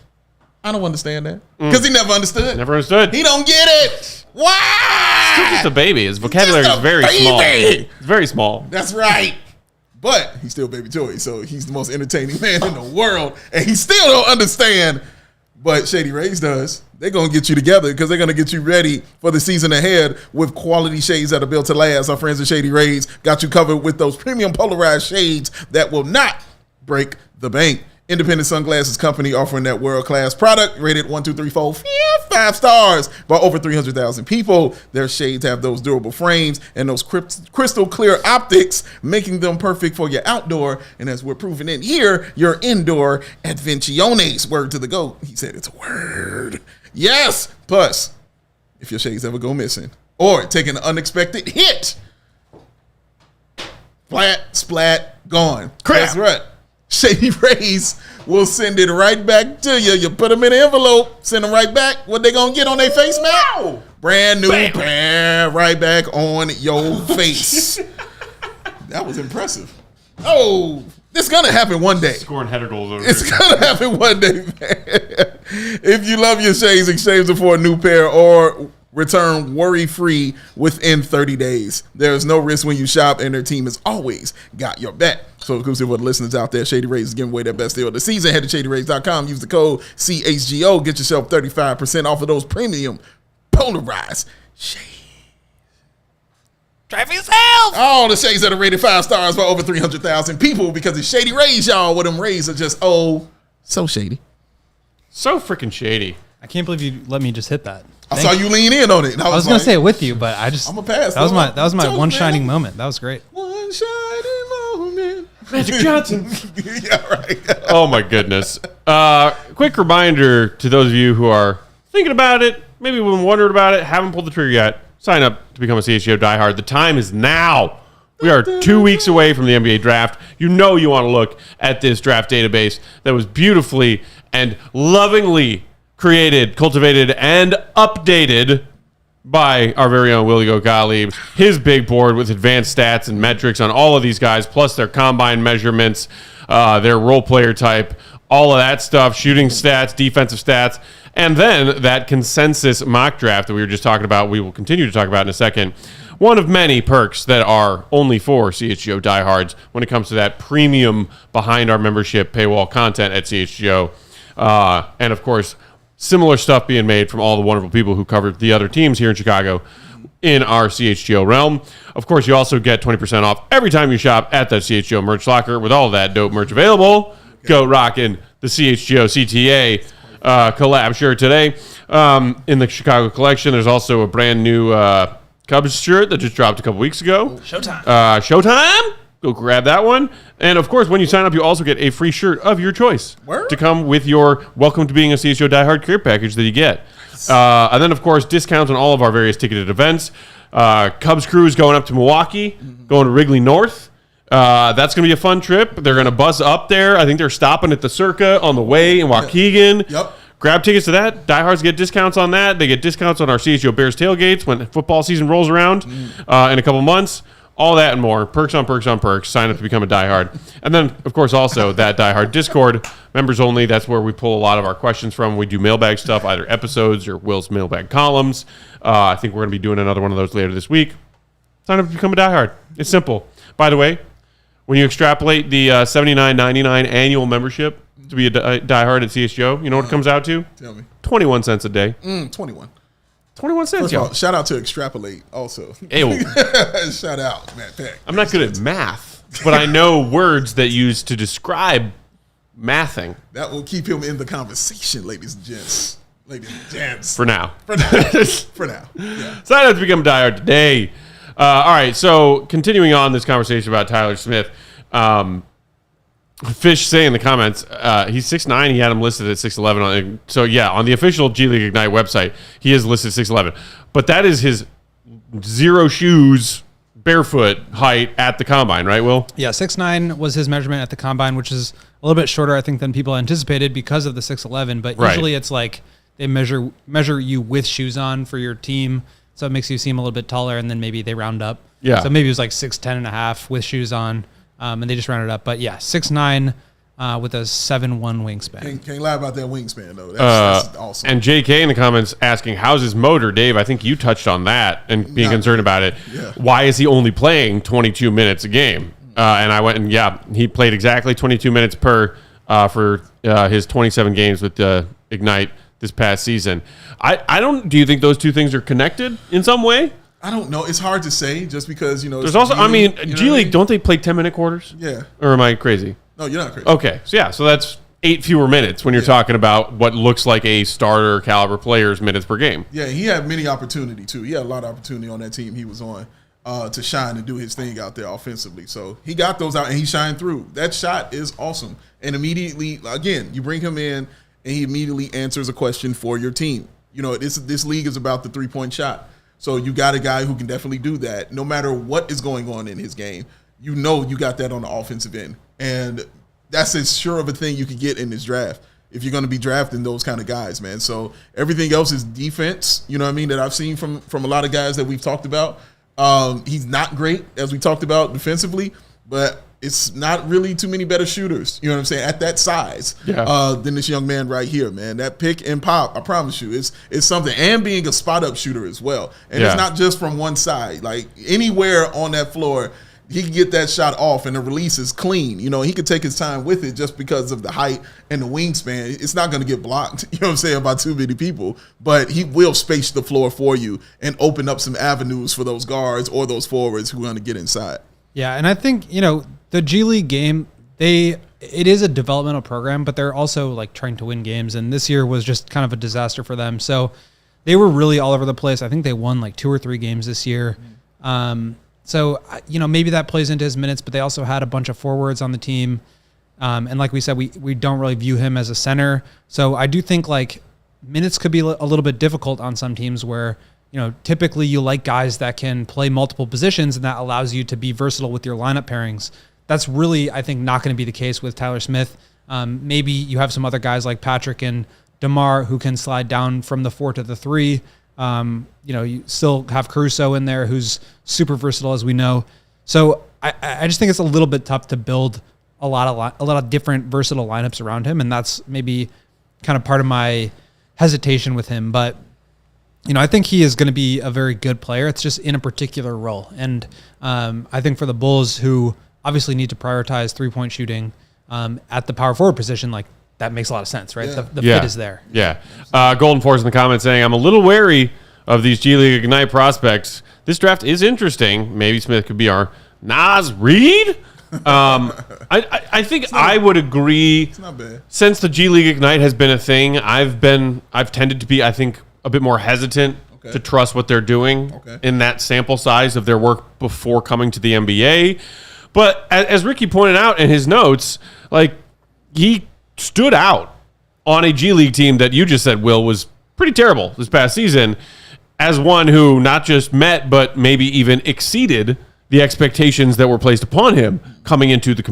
"I don't understand that because he never understood. Never understood. He don't get it. Why? He's still just a baby. His vocabulary is very small. It's very small. That's right." But he's still Baby Joey, so he's the most entertaining man in the world, and he still don't understand. But Shady Rays does. They're going to get you together because they're going to get you ready for the season ahead with quality shades that are built to last. Our friends at Shady Rays got you covered with those premium polarized shades that will not break the bank. Independent sunglasses company offering that world-class product, rated 1, 2, 3, 4, 5 stars by over 300,000 people. Their shades have those durable frames and those crystal clear optics, making them perfect for your outdoor, and as we're proving in here, your indoor adventiones. Word to the GOAT. He said it's a word. Yes. Plus, if your shades ever go missing or take an unexpected hit, flat, splat, gone. Crap. That's right. Shady Rays will send it right back to you. You put them in an envelope, send them right back. What they gonna get on their face, man? Brand new pair right back on your face. That was impressive. Oh, this is gonna happen one day. Scoring header goals over It's gonna happen one day, man. If you love your shades, exchange them for a new pair or return worry-free within 30 days. There's no risk when you shop, and their team has always got your back. So exclusive for the listeners out there, Shady Rays is giving away their best deal of the season. Head to ShadyRays.com. Use the code CHGO. Get yourself 35% off of those premium polarized shades. Try for yourself. All the shades that are rated 5 stars by over 300,000 people because it's Shady Rays, y'all. Where them rays are just, so shady. So freaking shady. I can't believe you let me just hit that. I saw you lean in on it. And I was gonna say it with you, but I'm gonna pass. That was my one shining moment. That was great. One shining moment. Magic Johnson. Yeah, right. Oh my goodness. Quick reminder to those of you who are thinking about it, maybe been wondering about it, haven't pulled the trigger yet. Sign up to become a CHGO diehard. The time is now. We are 2 weeks away from the NBA draft. You know you want to look at this draft database that was beautifully and lovingly created, cultivated, and updated by our very own Willie Gottlieb. His big board with advanced stats and metrics on all of these guys, plus their combine measurements, their role player type, all of that stuff, shooting stats, defensive stats, and then that consensus mock draft that we were just talking about, we will continue to talk about in a second. One of many perks that are only for CHGO diehards when it comes to that premium behind our membership paywall content at CHGO. And of course, similar stuff being made from all the wonderful people who covered the other teams here in Chicago in our CHGO realm. Of course, you also get 20% off every time you shop at that CHGO merch locker with all of that dope merch available. Go rocking the CHGO CTA collab shirt today. In the Chicago collection, there's also a brand new Cubs shirt that just dropped a couple weeks ago. Showtime! Go grab that one. And, of course, when you sign up, you also get a free shirt of your choice to come with your Welcome to Being a CHGO Diehard care package that you get. And then, of course, discounts on all of our various ticketed events. Cubs Cruise going up to Milwaukee, going to Wrigley North. That's going to be a fun trip. They're going to bus up there. I think they're stopping at the Circa on the way in Waukegan. Yep. Grab tickets to that. Diehards get discounts on that. They get discounts on our CHGO Bears tailgates when football season rolls around in a couple months. All that and more. Perks on perks on perks. Sign up to become a diehard. And then, of course, also that diehard Discord. Members only. That's where we pull a lot of our questions from. We do mailbag stuff, either episodes or Will's mailbag columns. I think we're going to be doing another one of those later this week. Sign up to become a diehard. It's simple. By the way, when you extrapolate the $79.99 annual membership to be a diehard at CHGO, you know what it comes out to? Tell me. 21 cents a day. 21. 21 cents, First of y'all. all, shout out to Extrapolate also. Ew. Shout out, Matt Peck. I'm not good at math, but I know words that use to describe mathing. That will keep him in the conversation, ladies and gents. Ladies and gents. For now. For now. Yeah. Sign up to become a diehard today. All right, so continuing on this conversation about Tyler Smith, Fish say in the comments, he's 6'9". He had him listed at 6'11". So, yeah, on the official G League Ignite website, he is listed 6'11". But that is his zero shoes, barefoot height at the combine, right, Will? Yeah, 6'9" was his measurement at the combine, which is a little bit shorter, I think, than people anticipated because of the 6'11". But usually it's like they measure you with shoes on for your team. So it makes you seem a little bit taller, and then maybe they round up. Yeah. So maybe it was like 6'10.5" with shoes on, and they just rounded up. But yeah, 6'9" with a 7'1" wingspan. Can't lie about that wingspan, though. That's awesome. And JK in the comments asking, how's his motor? Dave, I think you touched on that and being concerned about it. Yeah. Why is he only playing 22 minutes a game? And I went and, he played exactly 22 minutes per for his 27 games with Ignite this past season. Do you think those two things are connected in some way? I don't know. It's hard to say just because, there's also, G League, don't they play 10-minute quarters? Yeah. Or am I crazy? No, you're not crazy. Okay. So that's 8 fewer minutes when you're talking about what looks like a starter caliber player's minutes per game. Yeah, he had many opportunity too. He had a lot of opportunity on that team he was on to shine and do his thing out there offensively. So he got those out and he shined through. That shot is awesome. And immediately, again, you bring him in and he immediately answers a question for your team. This league is about the three-point shot. So you got a guy who can definitely do that. No matter what is going on in his game, you got that on the offensive end. And that's as sure of a thing you could get in this draft if you're going to be drafting those kind of guys, man. So everything else is defense, that I've seen from a lot of guys that we've talked about. He's not great, as we talked about, defensively, but it's not really too many better shooters, at that size than this young man right here, man. That pick and pop, I promise you, it's something. And being a spot-up shooter as well. And it's not just from one side. Like, anywhere on that floor, he can get that shot off and the release is clean. He could take his time with it just because of the height and the wingspan. It's not going to get blocked, by too many people. But he will space the floor for you and open up some avenues for those guards or those forwards who are going to get inside. Yeah, and I think, the G League game, it is a developmental program, but they're also like trying to win games. And this year was just kind of a disaster for them. So they were really all over the place. I think they won like 2 or 3 games this year. So, maybe that plays into his minutes, but they also had a bunch of forwards on the team. And like we said, we don't really view him as a center. So I do think like minutes could be a little bit difficult on some teams where, typically you like guys that can play multiple positions, and that allows you to be versatile with your lineup pairings. That's really, I think, not going to be the case with Tyler Smith. Maybe you have some other guys like Patrick and DeMar who can slide down from the 4 to the 3. You still have Caruso in there who's super versatile, as we know. So I just think it's a little bit tough to build a lot of different versatile lineups around him, and that's maybe kind of part of my hesitation with him. But I think he is going to be a very good player. It's just in a particular role, and I think for the Bulls, who obviously need to prioritize 3-point shooting at the power forward position, like that makes a lot of sense, right? Yeah. The fit is there. Yeah. Golden Force in the comments saying, I'm a little wary of these G League Ignite prospects. This draft is interesting. Maybe Smith could be our Nas Reed. I think I would agree. It's not bad. Since the G League Ignite has been a thing, I've tended to be, I think, a bit more hesitant to trust what they're doing in that sample size of their work before coming to the NBA. But as Ricky pointed out in his notes, like he stood out on a G League team that you just said, Will, was pretty terrible this past season, as one who not just met but maybe even exceeded the expectations that were placed upon him coming into the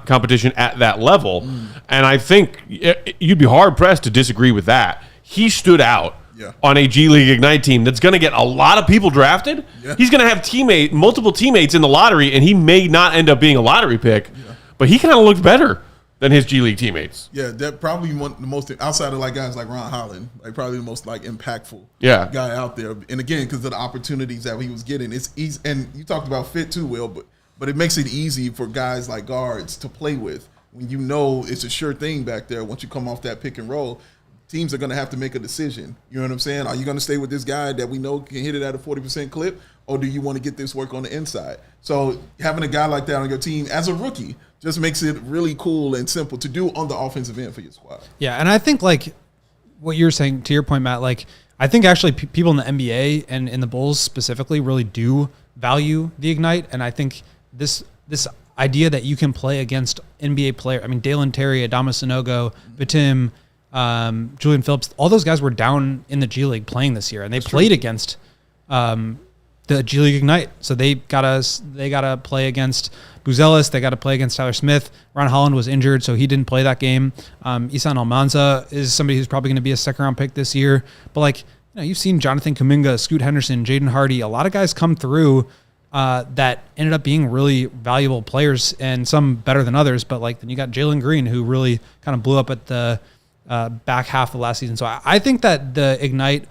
competition at that level. And I think you'd be hard-pressed to disagree with that. He stood out on a G League Ignite team that's going to get a lot of people drafted. Yeah. He's going to have multiple teammates in the lottery, and he may not end up being a lottery pick, but he kind of looked better than his G League teammates. Yeah, that probably one the most outside of like guys like Ron Holland, like probably the most like impactful guy out there. And again, because of the opportunities that he was getting, it's easy. And you talked about fit too, Will, but it makes it easy for guys like guards to play with when it's a sure thing back there. Once you come off that pick and roll, teams are going to have to make a decision. You know what I'm saying? Are you going to stay with this guy that we know can hit it at a 40% clip, or do you want to get this work on the inside? So having a guy like that on your team as a rookie just makes it really cool and simple to do on the offensive end for your squad. Yeah, and I think like what you're saying, to your point, Matt, like I think actually people in the NBA and in the Bulls specifically really do value the Ignite, and I think this idea that you can play against NBA players, I mean, Dalen Terry, Adama Sanogo, Batum, Julian Phillips, all those guys were down in the G League playing this year, and they played against the G League Ignite. So they gotta play against Buzelis. They got to play against Tyler Smith. Ron Holland was injured, so he didn't play that game. Isan Almanza is somebody who's probably going to be a second-round pick this year. But like, you've seen Jonathan Kuminga, Scoot Henderson, Jaden Hardy. A lot of guys come through that ended up being really valuable players, and some better than others. But like, then you got Jalen Green, who really kind of blew up at the back half of last season. So I think that the Ignite,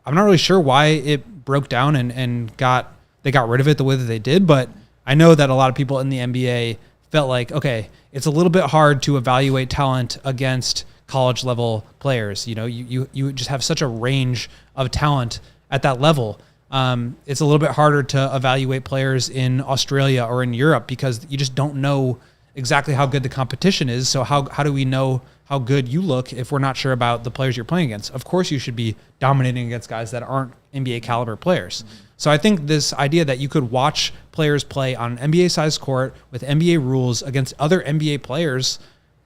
I'm not really sure why it broke down and they got rid of it the way that they did, but I know that a lot of people in the NBA felt like, okay, it's a little bit hard to evaluate talent against college level players. You just have such a range of talent at that level. It's a little bit harder to evaluate players in Australia or in Europe because you just don't know exactly how good the competition is. So how do we know how good you look if we're not sure about the players you're playing against? Of course you should be dominating against guys that aren't NBA caliber players. So I think this idea that you could watch players play on an NBA-sized court with NBA rules against other NBA players,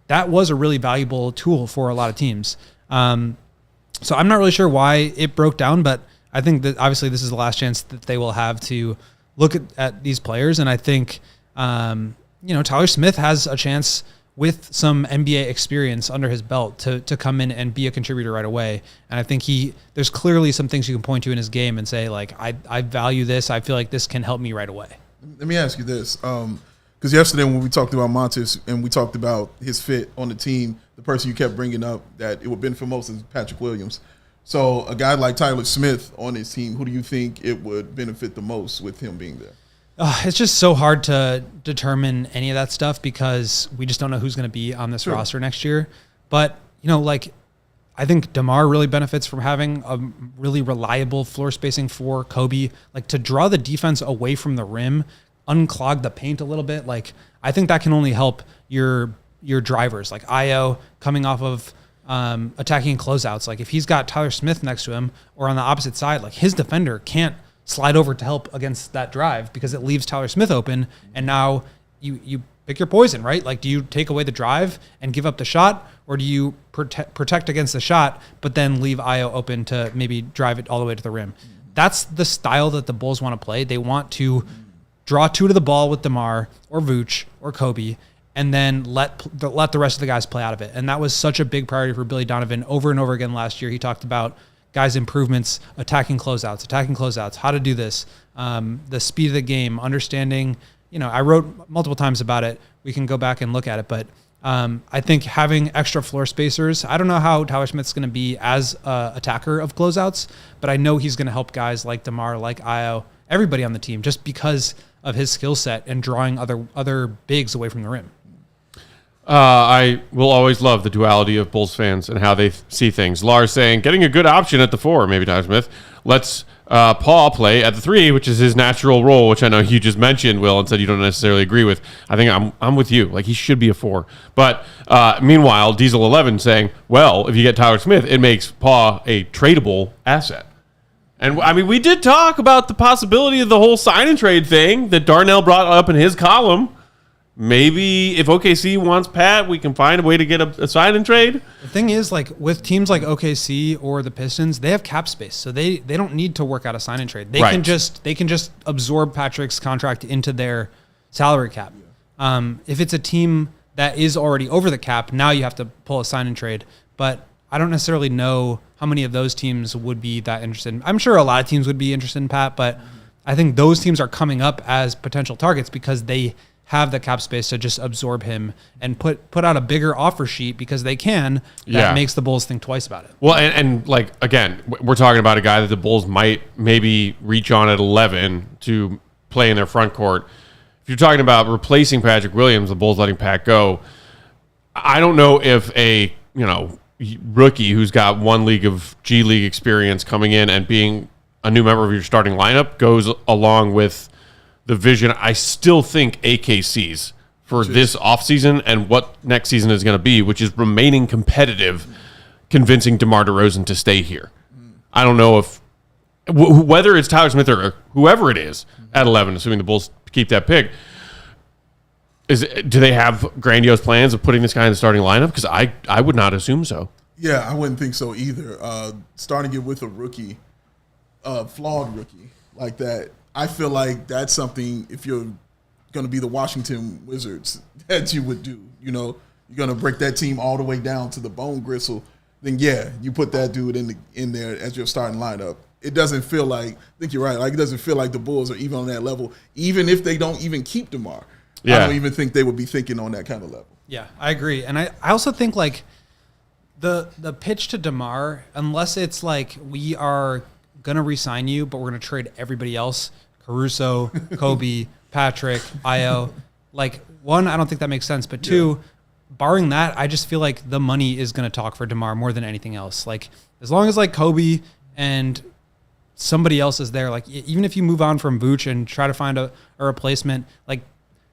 that was a really valuable tool for a lot of teams. So I'm not really sure why it broke down, but I think that obviously this is the last chance that they will have to look at these players. And I think, Tyler Smith has a chance with some NBA experience under his belt to come in and be a contributor right away. And I think there's clearly some things you can point to in his game and say, like, I value this. I feel like this can help me right away. Let me ask you this. Because yesterday when we talked about Montes and we talked about his fit on the team, the person you kept bringing up that it would benefit most is Patrick Williams. So a guy like Tyler Smith on his team, who do you think it would benefit the most with him being there? It's just so hard to determine any of that stuff because we just don't know who's going to be on this roster next year. But, I think DeMar really benefits from having a really reliable floor spacing for Kobe, like to draw the defense away from the rim, unclog the paint a little bit. Like, I think that can only help your drivers, like Io coming off of attacking closeouts. Like if he's got Tyler Smith next to him or on the opposite side, like his defender can't slide over to help against that drive because it leaves Tyler Smith open. And now you pick your poison, right? Like, do you take away the drive and give up the shot, or do you protect against the shot, but then leave Io open to maybe drive it all the way to the rim? That's the style that the Bulls want to play. They want to draw two to the ball with DeMar or Vooch or Kobe, and then let the rest of the guys play out of it. And that was such a big priority for Billy Donovan over and over again last year. He talked about guys' improvements, attacking closeouts, how to do this, the speed of the game, understanding. I wrote multiple times about it. We can go back and look at it, but I think having extra floor spacers, I don't know how Tyler Smith's going to be as an attacker of closeouts, but I know he's going to help guys like DeMar, like Io, everybody on the team, just because of his skill set and drawing other bigs away from the rim. I will always love the duality of Bulls fans and how they see things. Lars saying, getting a good option at the 4, maybe Tyler Smith. Let's Paul play at the 3, which is his natural role, which I know you just mentioned, Will, and said you don't necessarily agree with. I think I'm with you. Like, he should be a 4. But meanwhile, Diesel 11 saying, well, if you get Tyler Smith, it makes Paul a tradable asset. And, I mean, we did talk about the possibility of the whole sign and trade thing that Darnell brought up in his column. Maybe if OKC wants Pat, we can find a way to get a sign and trade. The thing is, like with teams like OKC or the Pistons, they have cap space, so they don't need to work out a sign and trade. They can just absorb Patrick's contract into their salary cap. If it's a team that is already over the cap, now you have to pull a sign and trade. But I don't necessarily know how many of those teams would be that interested. I'm sure a lot of teams would be interested in Pat, but I think those teams are coming up as potential targets because they have the cap space to just absorb him and put out a bigger offer sheet because they can. That makes the Bulls think twice about it. Well, and like, again, we're talking about a guy that the Bulls might maybe reach on at 11 to play in their front court. If you're talking about replacing Patrick Williams, the Bulls letting Pat go, I don't know if a rookie who's got one league of G League experience coming in and being a new member of your starting lineup goes along with the vision I still think AK sees for this offseason and what next season is going to be, which is remaining competitive, convincing DeMar DeRozan to stay here. I don't know if whether it's Tyler Smith or whoever it is at 11, assuming the Bulls keep that pick, do they have grandiose plans of putting this guy in the starting lineup? Because I would not assume so. Yeah, I wouldn't think so either. Starting it with a rookie, flawed rookie like that, I feel like that's something, if you're going to be the Washington Wizards, that you would do. You're going to break that team all the way down to the bone gristle. Then you put that dude in there as your starting lineup. It doesn't feel like, I think you're right. Like, it doesn't feel like the Bulls are even on that level, even if they don't even keep DeMar. Yeah. I don't even think they would be thinking on that kind of level. Yeah, I agree, and I also think like the pitch to DeMar, unless it's like we are gonna re-sign you, but we're gonna trade everybody else, Caruso, Kobe, Patrick, Io. Like, one, I don't think that makes sense, but two, barring that, I just feel like the money is gonna talk for DeMar more than anything else. Like, as long as like Kobe and somebody else is there, like even if you move on from Vooch and try to find a replacement, like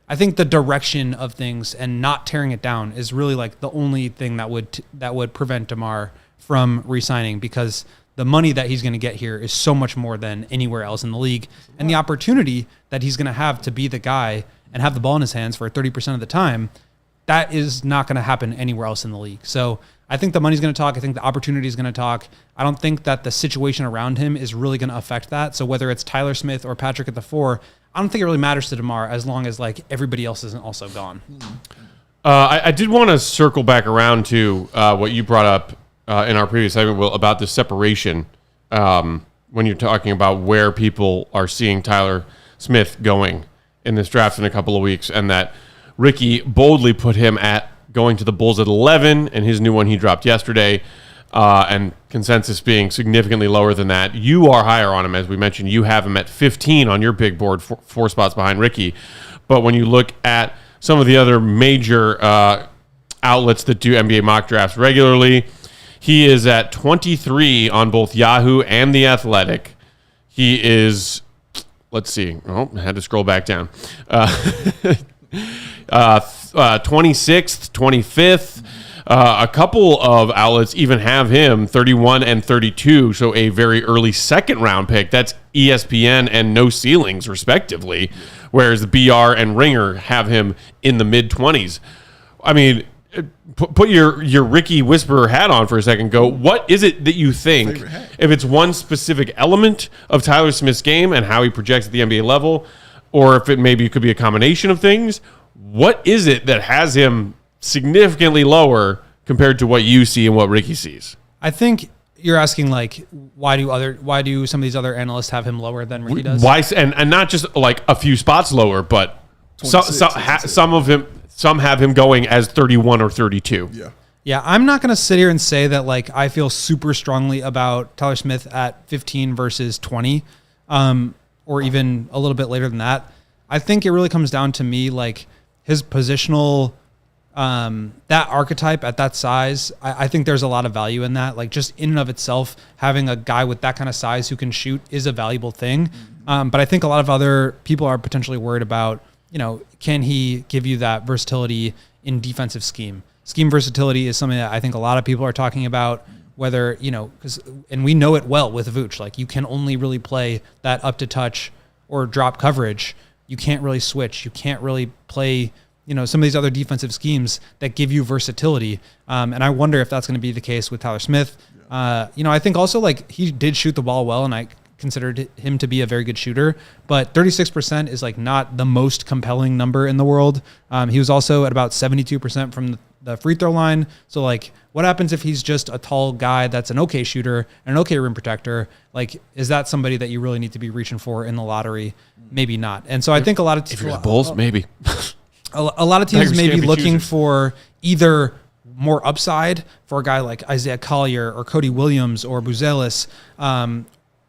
I think the direction of things and not tearing it down is really like the only thing that would prevent DeMar from re-signing, because the money that he's going to get here is so much more than anywhere else in the league. And the opportunity that he's going to have to be the guy and have the ball in his hands for 30% of the time, that is not going to happen anywhere else in the league. So I think the money's going to talk. I think the opportunity is going to talk. I don't think that the situation around him is really going to affect that. So whether it's Tyler Smith or Patrick at the 4, I don't think it really matters to DeMar as long as like everybody else isn't also gone. I did want to circle back around to what you brought up in our previous segment, Will, about the separation when you're talking about where people are seeing Tyler Smith going in this draft in a couple of weeks, and that Ricky boldly put him at going to the Bulls at 11, and his new one he dropped yesterday, and consensus being significantly lower than that. You are higher on him, as we mentioned. You have him at 15 on your big board, 4 spots behind Ricky. But when you look at some of the other major outlets that do NBA mock drafts regularly, he is at 23 on both Yahoo and The Athletic. He is, let's see. Oh, I had to scroll back down. 26th, 25th. A couple of outlets even have him 31 and 32, so a very early second round pick. That's ESPN and No Ceilings, respectively, whereas the BR and Ringer have him in the mid-20s. I mean, put your Ricky Whisperer hat on for a second. Go, what is it that you think, if it's one specific element of Tyler Smith's game and how he projects at the NBA level, or if it maybe could be a combination of things, what is it that has him significantly lower compared to what you see and what Ricky sees? I think you're asking, like, why do some of these other analysts have him lower than Ricky does? Why, and not just like a few spots lower, but some have him going as 31 or 32. Yeah, I'm not going to sit here and say that, like, I feel super strongly about Tyler Smith at 15 versus 20, or even a little bit later than that. I think it really comes down to me, like, his positional, that archetype at that size. I think there's a lot of value in that. Like, just in and of itself, having a guy with that kind of size who can shoot is a valuable thing. But I think a lot of other people are potentially worried about, can he give you that versatility in defensive scheme? Scheme versatility is something that I think a lot of people are talking about, whether, and we know it well with Vooch. Like, you can only really play that up to touch or drop coverage. You can't really switch. You can't really play, some of these other defensive schemes that give you versatility. And I wonder if that's going to be the case with Tyler Smith. I think also, like, he did shoot the ball well, and I considered him to be a very good shooter, but 36% is, like, not the most compelling number in the world. He was also at about 72% from the free throw line. So, like, what happens if he's just a tall guy that's an okay shooter and an okay rim protector? Like, is that somebody that you really need to be reaching for in the lottery? Maybe not. And so I think a lot of if you're the Bulls, maybe a lot of teams may be looking for either more upside for a guy like Isaiah Collier or Cody Williams or Buzelis,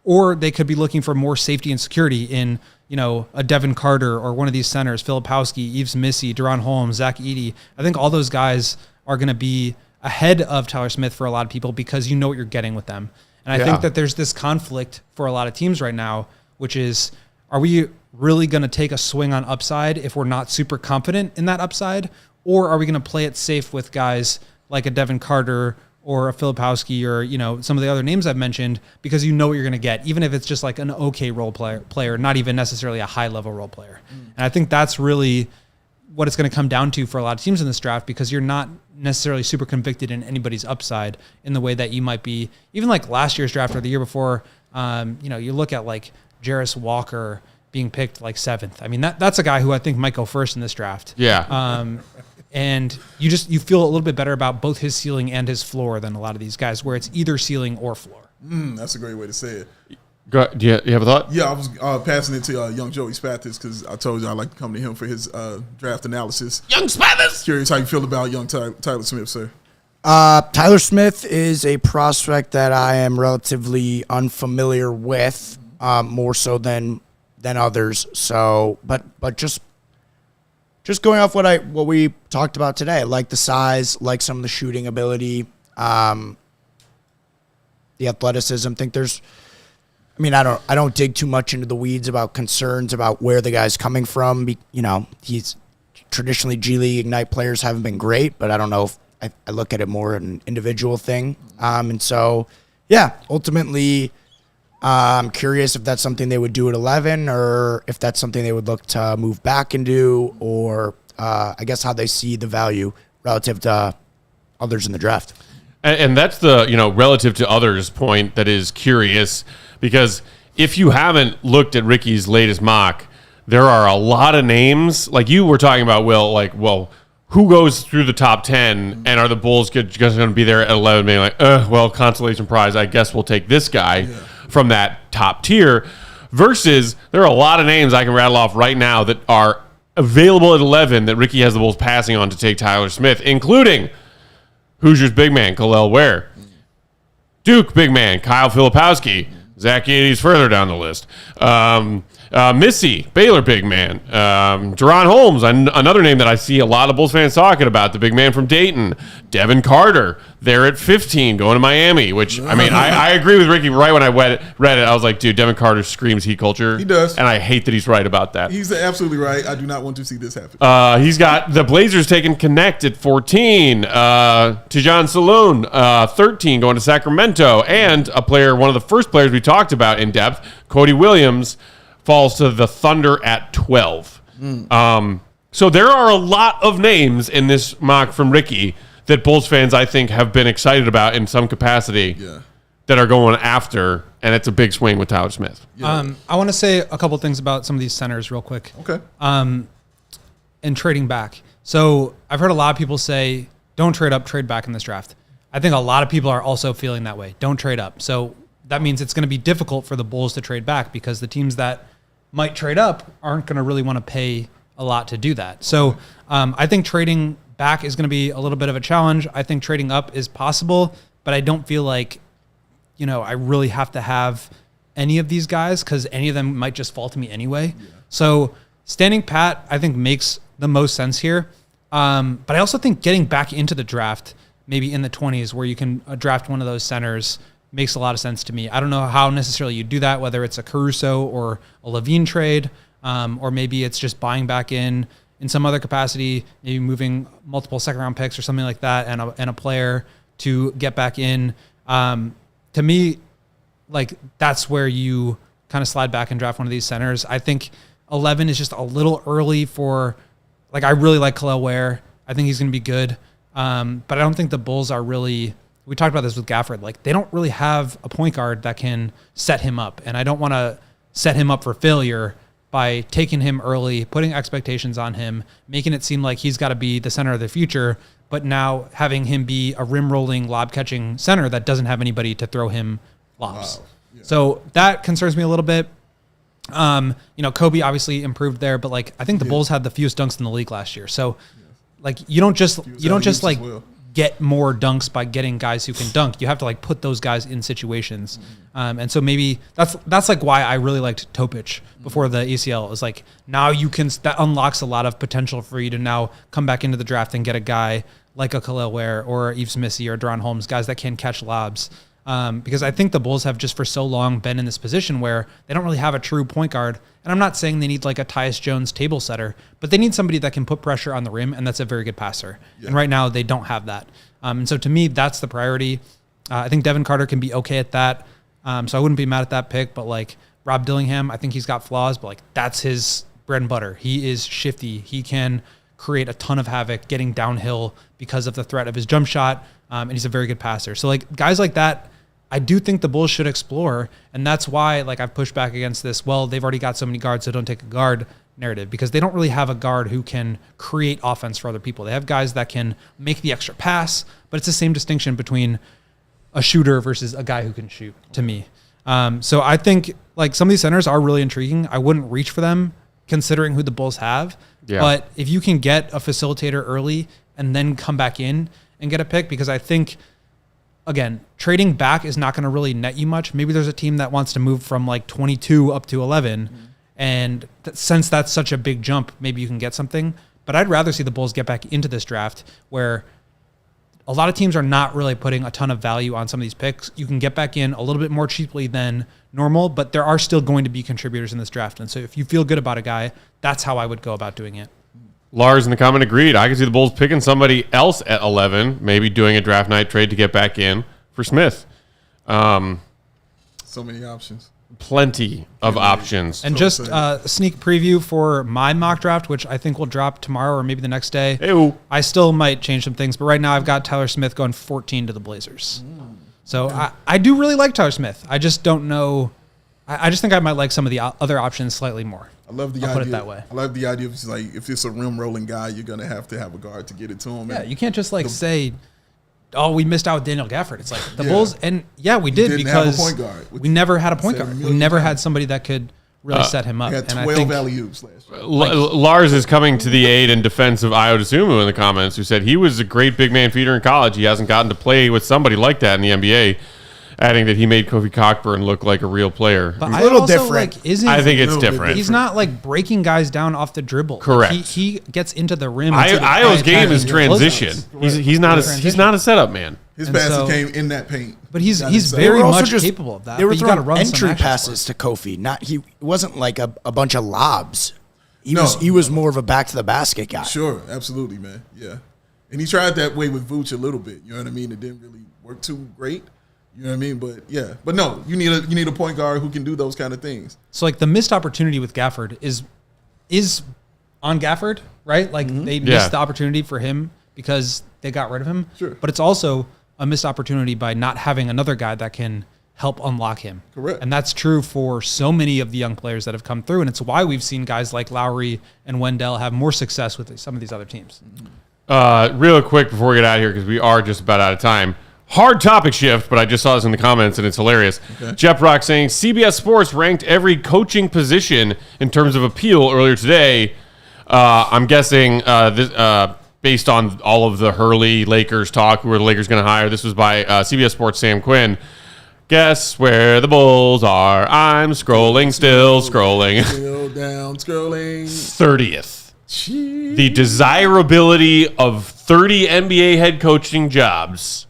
or they could be looking for more safety and security in, a Devin Carter or one of these centers, Filipowski, Yves Missy, Deron Holmes, Zach Edey. I think all those guys are going to be ahead of Tyler Smith for a lot of people because you know what you're getting with them. And I think that there's this conflict for a lot of teams right now, which is, are we really going to take a swing on upside if we're not super confident in that upside? Or are we going to play it safe with guys like a Devin Carter or a Filipowski or, some of the other names I've mentioned, because you know what you're going to get, even if it's just like an okay role player, not even necessarily a high-level role player. And I think that's really what it's going to come down to for a lot of teams in this draft, because you're not necessarily super convicted in anybody's upside in the way that you might be, even like last year's draft or the year before. You look at, like, Jarris Walker being picked like 7th. I mean, that's a guy who I think might go first in this draft. Yeah. And you feel a little bit better about both his ceiling and his floor than a lot of these guys, where it's either ceiling or floor. That's a great way to say it. Do you have a thought? Yeah, I was passing it to young Joey Spathis because I told you I like to come to him for his draft analysis. Young Spathis! Curious how you feel about young Tyler Smith, sir. Tyler Smith is a prospect that I am relatively unfamiliar with, more so than others. So, but just going off what we talked about today, like the size, like some of the shooting ability, the athleticism. I don't dig too much into the weeds about concerns about where the guy's coming from. He's traditionally G League Ignite players haven't been great, but I don't know if I look at it more as an individual thing. And so, ultimately, I'm curious if that's something they would do at 11 or if that's something they would look to move back and do, or I guess how they see the value relative to others in the draft. And that's the, relative to others point that is curious, because if you haven't looked at Ricky's latest mock, there are a lot of names, like you were talking about, Will, like, well, who goes through the top 10 and are the Bulls just going to be there at 11 being like, consolation prize, I guess we'll take this guy from that top tier, versus there are a lot of names I can rattle off right now that are available at 11 that Ricky has the Bulls passing on to take Tyler Smith, including Hoosiers big man Kalel Ware, Duke big man Kyle Filipowski, Zach Edey's further down the list, Missy, Baylor big man, Deron Holmes, another name that I see a lot of Bulls fans talking about, the big man from Dayton, Devin Carter, They're at 15 going to Miami, which, I mean, I agree with Ricky right when I read it. I was like, dude, Devin Carter screams heat culture. He does. And I hate that he's right about that. He's absolutely right. I do not want to see this happen. He's got the Blazers taking Connect at 14. Tijan Saloon, 13, going to Sacramento. And a player, one of the first players we talked about in depth, Cody Williams, falls to the Thunder at 12. So there are a lot of names in this mock from Ricky that Bulls fans, I think, have been excited about in some capacity that are going after, and it's a big swing with Tyler Smith. I want to say a couple things about some of these centers real quick. Okay. And trading back. So I've heard a lot of people say, don't trade up, trade back in this draft. I think a lot of people are also feeling that way. Don't trade up. So that means it's going to be difficult for the Bulls to trade back because the teams that might trade up aren't going to really want to pay a lot to do that. So I think trading back is going to be a little bit of a challenge. I think trading up is possible, but I don't feel like, I really have to have any of these guys because any of them might just fall to me anyway. Yeah. So standing pat, I think makes the most sense here. But I also think getting back into the draft, maybe in the 20s where you can draft one of those centers makes a lot of sense to me. I don't know how necessarily you do that, whether it's a Caruso or a Levine trade, or maybe it's just buying back in some other capacity, maybe moving multiple second-round picks or something like that, and a player to get back in. To me, like that's where you kind of slide back and draft one of these centers. I think 11 is just a little early for. Like I really like Khalil Ware. I think he's going to be good, but I don't think the Bulls are really. We talked about this with Gafford. Like they don't really have a point guard that can set him up, and I don't want to set him up for failure by taking him early, putting expectations on him, making it seem like he's got to be the center of the future, but now having him be a rim-rolling, lob-catching center that doesn't have anybody to throw him lobs. Wow. Yeah. So that concerns me a little bit. Kobe obviously improved there, but like I think the Bulls had the fewest dunks in the league last year. So like you don't just like get more dunks by getting guys who can dunk. You have to like put those guys in situations. And so maybe that's like why I really liked Topic before the ACL. It was like now that unlocks a lot of potential for you to now come back into the draft and get a guy like a Khalil Ware or Yves Missy or Deron Holmes, guys that can catch lobs. Because I think the Bulls have just for so long been in this position where they don't really have a true point guard. And I'm not saying they need like a Tyus Jones table setter, but they need somebody that can put pressure on the rim, and that's a very good passer. Yeah. And right now they don't have that. And so to me, that's the priority. I think Devin Carter can be okay at that. So I wouldn't be mad at that pick, but like Rob Dillingham, I think he's got flaws, but like that's his bread and butter. He is shifty. He can create a ton of havoc getting downhill because of the threat of his jump shot. And he's a very good passer. So like guys like that, I do think the Bulls should explore, and that's why like I've pushed back against this. Well, they've already got so many guards, so don't take a guard narrative, because they don't really have a guard who can create offense for other people. They have guys that can make the extra pass, but it's the same distinction between a shooter versus a guy who can shoot to me. So I think like some of these centers are really intriguing. I wouldn't reach for them considering who the Bulls have, but if you can get a facilitator early and then come back in and get a pick, because I think again, trading back is not going to really net you much. Maybe there's a team that wants to move from like 22 up to 11. And since that's such a big jump, maybe you can get something. But I'd rather see the Bulls get back into this draft where a lot of teams are not really putting a ton of value on some of these picks. You can get back in a little bit more cheaply than normal, but there are still going to be contributors in this draft. And so if you feel good about a guy, that's how I would go about doing it. Lars in the comment agreed. I could see the Bulls picking somebody else at 11, maybe doing a draft night trade to get back in for Smith. So many options. Plenty of options. And just a sneak preview for my mock draft, which I think will drop tomorrow or maybe the next day. Ew. I still might change some things, but right now I've got Tyler Smith going 14 to the Blazers. So I do really like Tyler Smith. I just don't know. I just think I might like some of the other options slightly more. I love the idea. Put it that way. I love the idea of like if it's a rim rolling guy, you're gonna have to have a guard to get it to him. Yeah, you can't just like say, "Oh, we missed out with Daniel Gafford." It's like the Bulls, and we did because have a point guard, we never had a point guard. We never had somebody that could really set him up. He had 12 alley-oops last year. Lars is coming to the aid in defense of Ayo Dosunmu in the comments, who said he was a great big man feeder in college. He hasn't gotten to play with somebody like that in the NBA. adding that he made Kofi Cockburn look like a real player. But A little different. Like, isn't, I think it's little bit different. he's not like breaking guys down off the dribble. Correct. Like, he gets into the rim. Io's game is transition. He's not a setup man. His And passes so- came in that paint. But he's Not very inside. They were also much just- capable of that. They were but you gotta throwing run some entry action passes for to Kofi. It wasn't like a bunch of lobs. He No. was more of a back to the basket guy. Sure, absolutely, man. Yeah. And he tried that way with Vooch a little bit. You know what I mean? It didn't really work too great. You know what I mean? But yeah. But no, you need a point guard who can do those kind of things. So like the missed opportunity with Gafford is on Gafford, right? Like they missed the opportunity for him because they got rid of him. Sure. But it's also a missed opportunity by not having another guy that can help unlock him. Correct. And that's true for so many of the young players that have come through. And it's why we've seen guys like Lowry and Wendell have more success with some of these other teams. Real quick before we get out of here, because we are just about out of time. Hard topic shift, but I just saw this in the comments and it's hilarious. Okay. Jeff Rock saying CBS Sports ranked every coaching position in terms of appeal earlier today. I'm guessing based on all of the Hurley Lakers talk, who are the Lakers going to hire. This was by CBS Sports Sam Quinn. Guess where the Bulls are? I'm scrolling, still scrolling. Still down, scrolling. 30th. The desirability of 30 NBA head coaching jobs.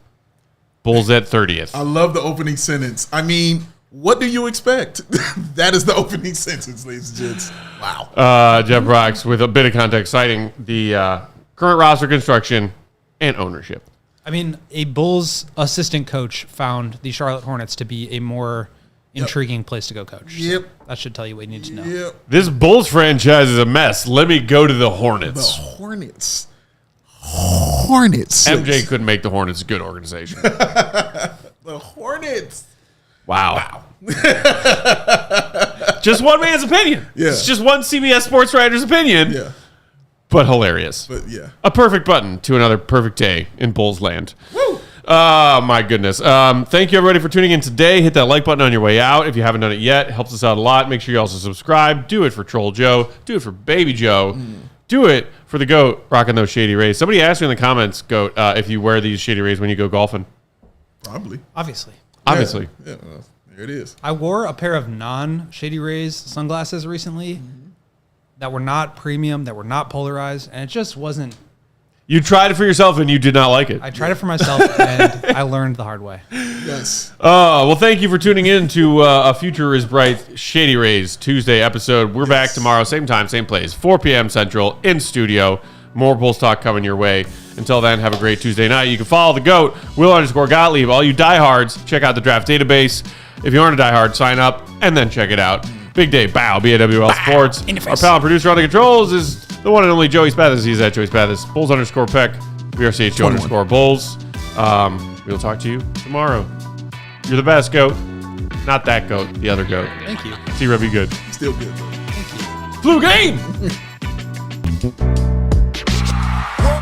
Bulls at 30th. I love the opening sentence. I mean, what do you expect? That is the opening sentence, ladies and gents. Wow. Jeff Rocks with a bit of context citing the current roster construction and ownership. I mean, a Bulls assistant coach found the Charlotte Hornets to be a more intriguing place to go coach. Yep. So that should tell you what you need to know. Yep. This Bulls franchise is a mess. Let me go to the The Hornets. Hornets. MJ couldn't make the Hornets a good organization. The Hornets. Wow. Just one man's opinion. Yeah. It's just one CBS sports writer's opinion, Yeah. but hilarious. But yeah. A perfect button to another perfect day in Bulls land. Woo. Oh, my goodness. Thank you, everybody, for tuning in today. Hit that like button on your way out if you haven't done it yet. It helps us out a lot. Make sure you also subscribe. Do it for Troll Joe. Do it for Baby Joe. Do it for the GOAT rocking those Shady Rays. Somebody asked you in the comments, GOAT, if you wear these Shady Rays when you go golfing. Probably. Obviously. Obviously. Yeah. Well, there it is. I wore a pair of non-Shady Rays sunglasses recently that were not premium, that were not polarized, and it just wasn't. You tried it for yourself and you did not like it. I tried it for myself, and I learned the hard way. Yes. Well, thank you for tuning in to A Future is Bright Shady Rays Tuesday episode. We're back tomorrow, same time, same place, 4 p.m. Central, in studio. More Bulls talk coming your way. Until then, have a great Tuesday night. You can follow the GOAT, Will_Gottlieb. All you diehards, check out the draft database. If you aren't a diehard, sign up and then check it out. Big day, bow, BAWL Sports. Our pal and producer on the controls is the one and only Joey Spathis. He's at Joey Spathis. Bulls_Peck. We are CHGO_Bulls. We'll talk to you tomorrow. You're the best, GOAT. Not that GOAT, the other GOAT. Thank you. See, Reb, you good. Still good, though. Thank you. Blue game! Whoa.